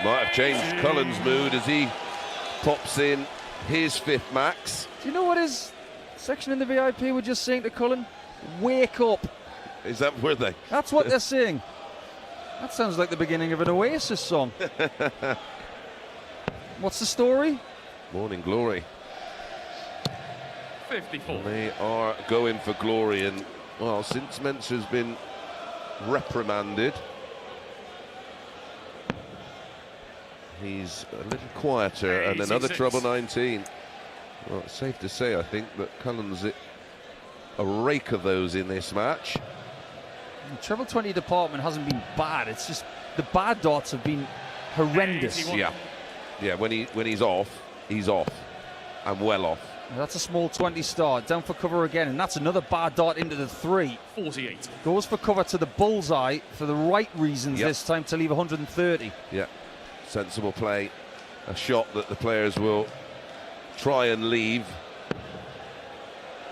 Might have changed Cullen's mood as he pops in his 5th max. Do you know what his section in the VIP were just saying to Cullen? Wake up. Is that where they? That's what they're saying. That sounds like the beginning of an Oasis song. What's the story? Morning glory. 54. And they are going for glory, and well, since Mensur's been reprimanded, he's a little quieter, and another treble 19. Well, it's safe to say, I think, that Cullen's a rake of those in this match. The treble 20 department hasn't been bad. It's just the bad darts have been horrendous. Yeah. When he's off, and well off. That's a small 20 start. Down for cover again, and that's another bad dart into the 3. 48. Goes for cover to the bullseye for the right reasons this time, to leave 130. Yeah, sensible play. A shot that the players will try and leave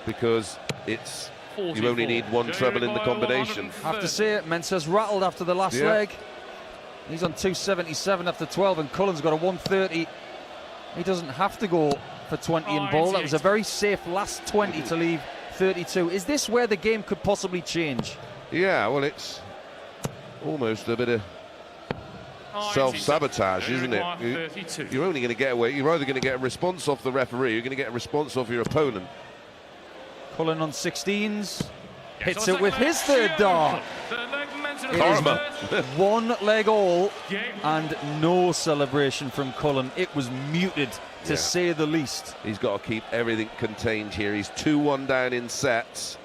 because it's 44. you only need 1 treble in the combination. Have to say it, Mensur's rattled after the last leg. He's on 277 after 12, and Cullen's got a 130. He doesn't have to go for 20 in ball. That was a very safe last 20 to leave 32. Is this where the game could possibly change? Yeah, well, it's almost a bit of self-sabotage, isn't it? You're only going to get away. You're either going to get a response off the referee, or you're going to get a response off your opponent. Cullen on 16s. Hits it with his third dart. Karma. One leg all and no celebration from Cullen. It was muted, to say the least. He's got to keep everything contained here. He's 2-1 down in sets.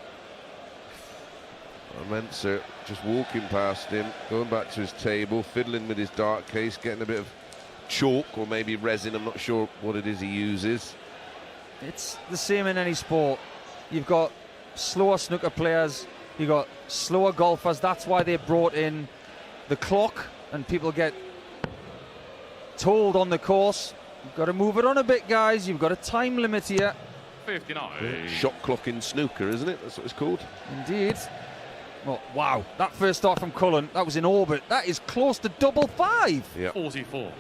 Mensur just walking past him, going back to his table, fiddling with his dart case, getting a bit of chalk or maybe resin. I'm not sure what it is he uses. It's the same in any sport. You've got slower snooker players, you've got slower golfers. That's why they brought in the clock, and people get told on the course, you've got to move it on a bit, guys. You've got a time limit here. 59. Shot clock in snooker, isn't it? That's what it's called. Indeed. Well, wow, that first start from Cullen, that was in orbit. That is close to double five. Yeah. 44.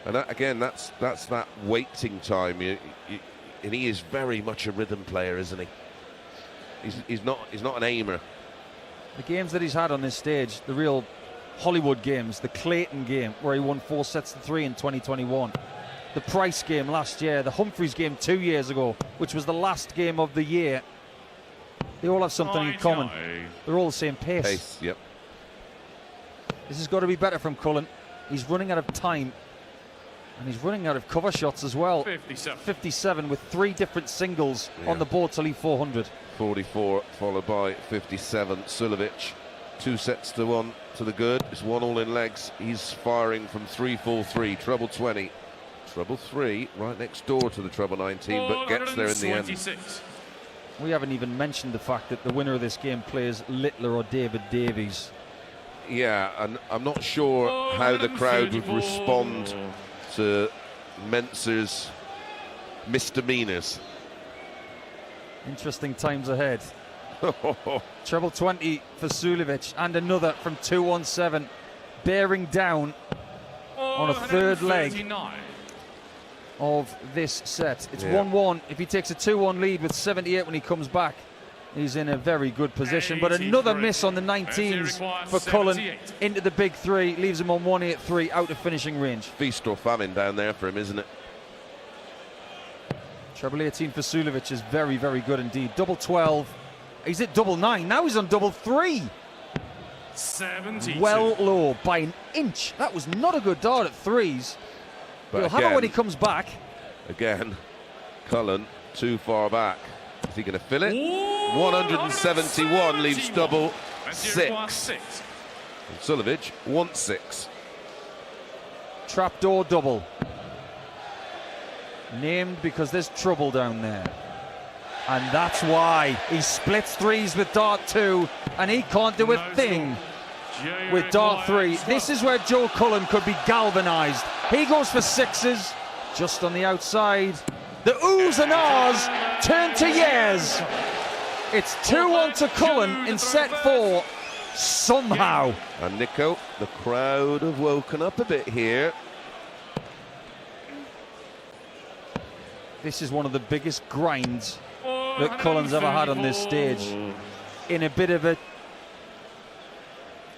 And that, again, that's that waiting time. And he is very much a rhythm player, isn't he? He's not an aimer. The games that he's had on this stage, the real Hollywood games, the Clayton game where he won 4-3 in 2021, the Price game last year, the Humphreys game 2 years ago, which was the last game of the year. They all have something in common. They're all the same pace. Yep. This has got to be better from Cullen. He's running out of time, and he's running out of cover shots as well. 57. 57 with 3 different singles on the board to leave 400. 44 followed by 57. Suljović 2-1 to the good. It's 1-all in legs. He's firing from 3-4-3. Treble 20. Treble 3 right next door to the treble 19, but gets there in the end. We haven't even mentioned the fact that the winner of this game plays Littler or David Davies. Yeah, and I'm not sure how the crowd would respond to Mensur's misdemeanors. Interesting times ahead. Treble 20 for Suljović, and another from 2-1-7, bearing down on a third leg of this set. It's 1-1. If he takes a 2-1 lead with 78 when he comes back, he's in a very good position. But another miss on the 19s for Cullen into the big 3, leaves him on 183, out of finishing range. Feast or famine down there for him, isn't it? Treble 18 for Suljović is very, very good indeed. Double 12. He's at double 9. Now he's on double 3. 72. Well low by an inch. That was not a good dart at 3s. But He'll have it when he comes back. Again, Cullen too far back. Is he going to fill it? 171 leaves double 6. And Suljović wants 6. Trapdoor double. Named because there's trouble down there. And that's why he splits 3s with dart 2, and he can't do a thing with dart 3. This is where Joe Cullen could be galvanised. He goes for 6s, just on the outside. The oohs and ahs turn to yeahs. It's 2-1 to Cullen in set 4, somehow. And Nico, the crowd have woken up a bit here. This is one of the biggest grinds that Cullen's ever had on this stage. In a bit of a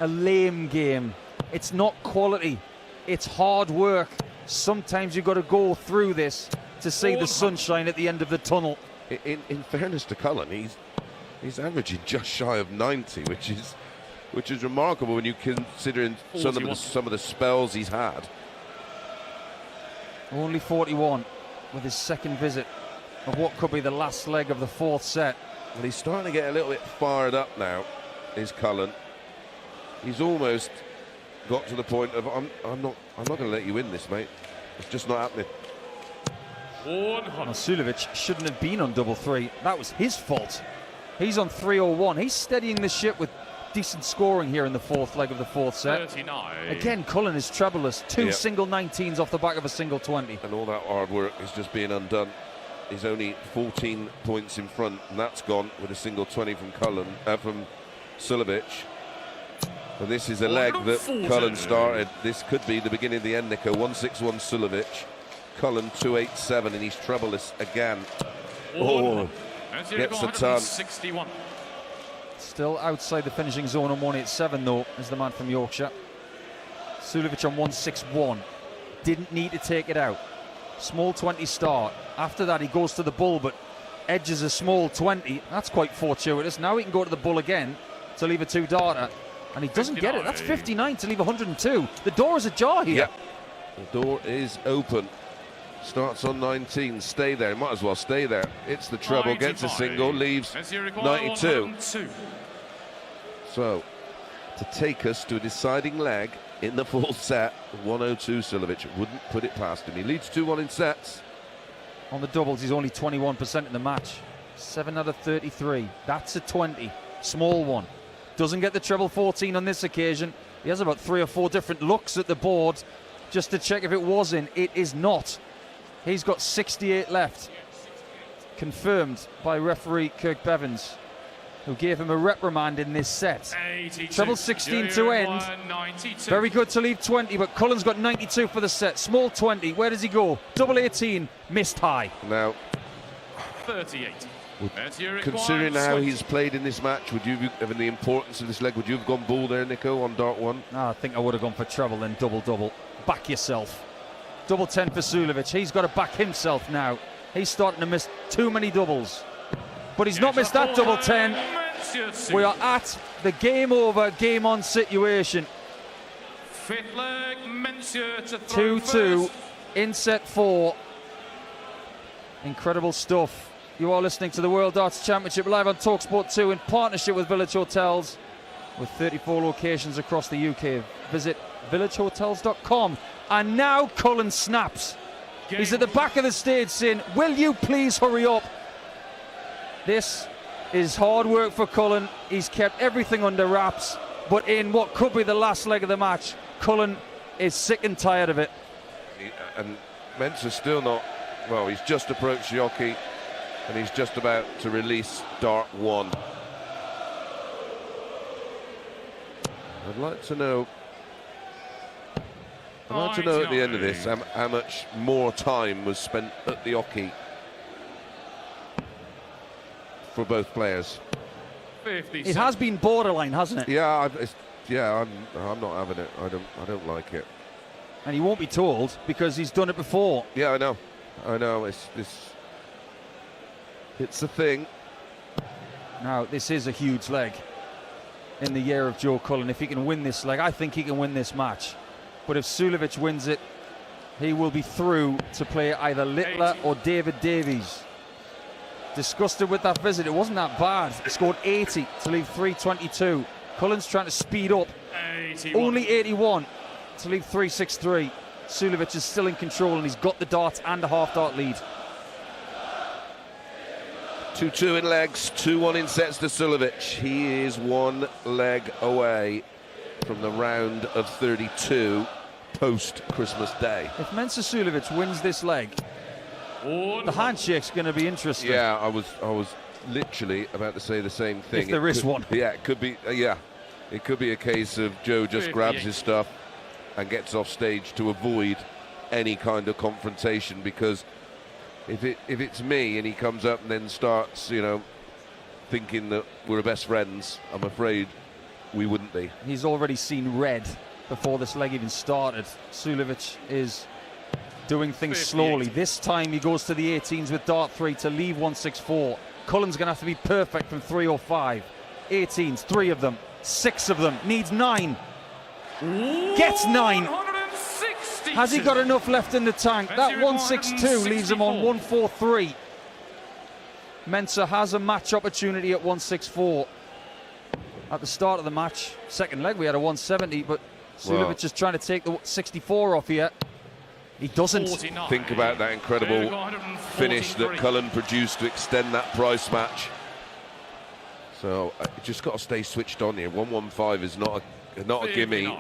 lame game. It's not quality, it's hard work. Sometimes you've got to go through this to see the sunshine at the end of the tunnel. In fairness to Cullen, he's averaging just shy of 90, which is remarkable when you consider some of the spells he's had. Only 41 with his second visit of what could be the last leg of the 4th set. Well, he's starting to get a little bit fired up now, is Cullen. He's almost got to the point of I'm not going to let you win this, mate. It's just not happening. Well, Suljović shouldn't have been on double 3. That was his fault. He's on 3-0-1. He's steadying the ship with decent scoring here in the 4th leg of the 4th set. 39. Again, Cullen is trebleless. 2 single 19s off the back of a single 20. And all that hard work is just being undone. He's only 14 points in front, and that's gone with a single 20 from from Suljović. And this is a leg that Cullen started. This could be the beginning of the end, Nico. 161 Suljović. Cullen 287, and he's troubleless again. Oh, gets a ton. 61. Still outside the finishing zone on 187 though, is the man from Yorkshire. Suljović on 161. Didn't need to take it out. Small 20 start. After that he goes to the bull, but edges a small 20. That's quite fortuitous. Now he can go to the bull again to leave a 2-darter. And he doesn't get it. That's 59 to leave 102. The door is ajar here. Yeah. The door is open. Starts on 19. Stay there. Might as well stay there. It's the treble. Gets a single. Leaves 92. So, to take us to a deciding leg in the full set, 102 Suljović. Wouldn't put it past him. He leads 2-1 in sets. On the doubles, he's only 21% in the match. 7 out of 33. That's a 20. Small one. Doesn't get the treble 14 on this occasion. He has about 3 or 4 different looks at the board just to check if it was in. It is not. He's got 68 left. Confirmed by referee Kirk Bevins, who gave him a reprimand in this set. Treble 16 to end. Very good to leave 20, but Cullen's got 92 for the set. Small 20. Where does he go? Double 18. Missed high. Now, 38. considering how he's played in this match, would you, given the importance of this leg, would you have gone bull there, Nico, on dart 1? No, I think I would have gone for treble, then double. Back yourself. Double 10 for Suljović. He's got to back himself now. He's starting to miss too many doubles. But he's not missed that double 10. We are at the game over, game on situation. 2-2 in set 4. Incredible stuff. You are listening to the World Darts Championship live on talkSPORT 2 in partnership with Village Hotels, with 34 locations across the UK. Visit villagehotels.com. And now Cullen snaps. He's at the back of the stage saying, will you please hurry up? This is hard work for Cullen. He's kept everything under wraps, but in what could be the last leg of the match, Cullen is sick and tired of it. And Mensur still not, well, he's just approached Yoki and he's just about to release dart 1. I'd like to know at the end of this how much more time was spent at the Oki for both players. It has been borderline, hasn't it? Yeah, I'm not having it. I don't like it. And he won't be told because he's done it before. Yeah, I know. It's a thing. Now this is a huge leg in the year of Joe Cullen. If he can win this leg, I think he can win this match. But if Suljović wins it, he will be through to play either Littler or David Davies. Disgusted with that visit. It wasn't that bad. He scored 80 to leave 322. Cullen's trying to speed up. 81. Only 81 to leave 363. Suljović is still in control and he's got the darts and a half-dart lead. 2-2 in legs, 2-1 in sets to Suljović. He is 1 leg away from the round of 32 post-Christmas Day. If Mensur Suljović wins this leg, the handshake's going to be interesting. Yeah, I was literally about to say the same thing. If there is one. Yeah, it could be. It could be a case of Joe just grabs his stuff and gets off stage to avoid any kind of confrontation. Because if it's me and he comes up and then starts, thinking that we're best friends, I'm afraid we wouldn't be. He's already seen red before this leg even started. Suljović is doing things slowly. This time he goes to the 18s with dart 3 to leave 164. Cullen's going to have to be perfect from 305. 18s, 3 of them, 6 of them, needs 9. Gets 9. Has he got enough left in the tank? That 162 leaves him on 143. Mensur has a match opportunity at 164. At the start of the match, second leg, we had a 170, but Suljović is trying to take the 64 off here. He doesn't. 49. Think about that incredible finish that Cullen produced to extend that price match. So just got to stay switched on here. 115 is not a gimme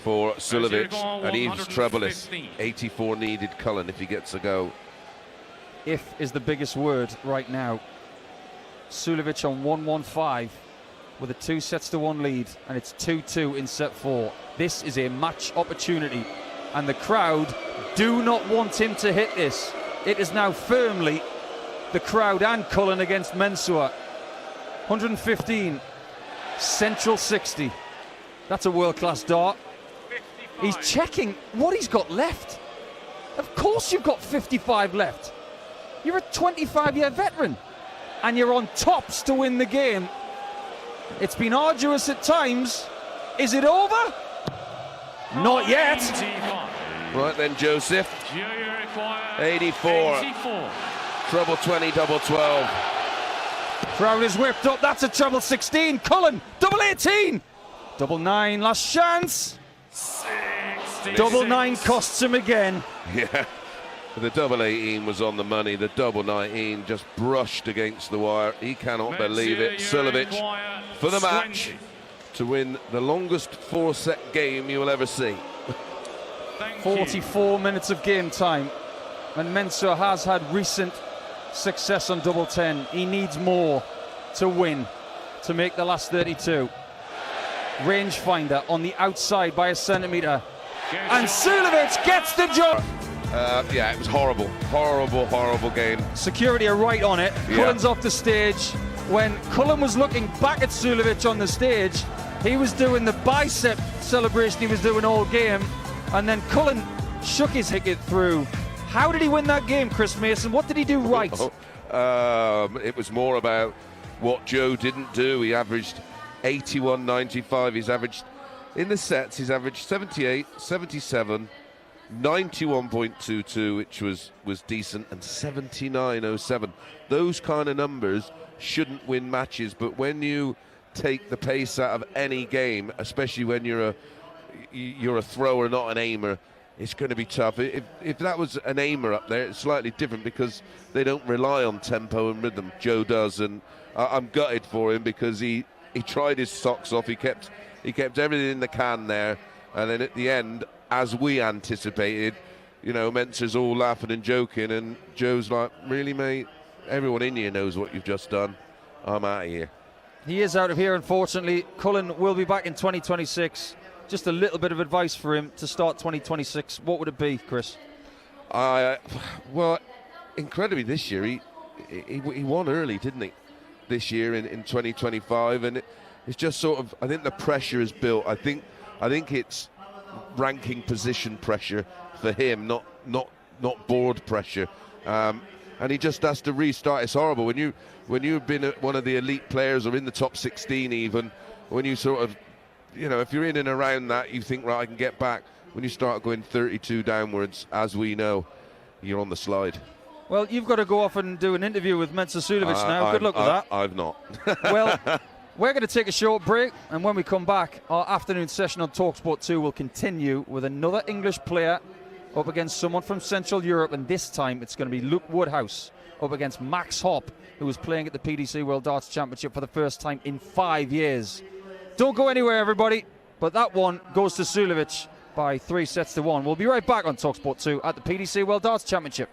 for Suljović, and he's trebleless. 84 needed Cullen if he gets a go. If is the biggest word right now. Suljović on 115 with a 2-1 lead, and it's 2-2 in set 4. This is a match opportunity, and the crowd do not want him to hit this. It is now firmly the crowd and Cullen against Mensur. 115 Central 60. That's a world-class dart. 55. He's checking what he's got left. Of course you've got 55 left. You're a 25-year veteran, and you're on tops to win the game. It's been arduous at times. Is it over? Not yet. 85. Right then, Joseph. Geo require 84. 84. Treble 20, double 12. Crowd is whipped up. That's a treble 16. Cullen, double 18. Double 9, last chance. 66. Double 9 costs him again. Yeah. The double 18 was on the money. The double 19 just brushed against the wire. He cannot believe it. Suljović for the match to win the longest 4-set game you will ever see. 44 minutes of game time. And Mensur has had recent success on double 10. He needs more to win, to make the last 32. Rangefinder on the outside by a centimetre. And Suljović gets the job. Yeah, it was horrible. Horrible game. Security are right on it. Yeah. Cullen's off the stage. When Cullen was looking back at Suljović on the stage, he was doing the bicep celebration he was doing all game. And then Cullen shook his ticket through. How did he win that game, Chris Mason? What did he do right? It was more about what Joe didn't do. He averaged 81.95. He's averaged, in the sets, he's averaged 78, 77, 91.22, which was decent, and 79.07. Those kind of numbers shouldn't win matches, but when you take the pace out of any game, especially when you're a thrower, not an aimer, it's going to be tough. If that was an aimer up there, it's slightly different because they don't rely on tempo and rhythm. Joe does, and I'm gutted for him because he tried his socks off. He kept everything in the can there, and then at the end, as we anticipated, Mensur's all laughing and joking, and Joe's like, "Really, mate? Everyone in here knows what you've just done. I'm out of here." He is out of here, unfortunately. Cullen will be back in 2026. Just a little bit of advice for him to start 2026. What would it be, Chris? Well, incredibly this year, he won early, didn't he? This year in 2025, and it's just sort of, I think the pressure is built. I think it's ranking position pressure for him, not board pressure. And he just has to restart. It's horrible when you've been one of the elite players or in the top 16 even, when you sort of, if you're in and around that, you think, right, I can get back. When you start going 32 downwards, as we know, you're on the slide. Well, you've got to go off and do an interview with Mensur Suljović now. Good luck with that. I've not. Well, we're going to take a short break, and when we come back, our afternoon session on talkSPORT 2 will continue with another English player up against someone from Central Europe, and this time it's going to be Luke Woodhouse up against Max Hopp, who was playing at the PDC World Darts Championship for the first time in 5 years. Don't go anywhere, everybody, but that one goes to Suljović by 3-1. We'll be right back on talkSPORT 2 at the PDC World Darts Championship.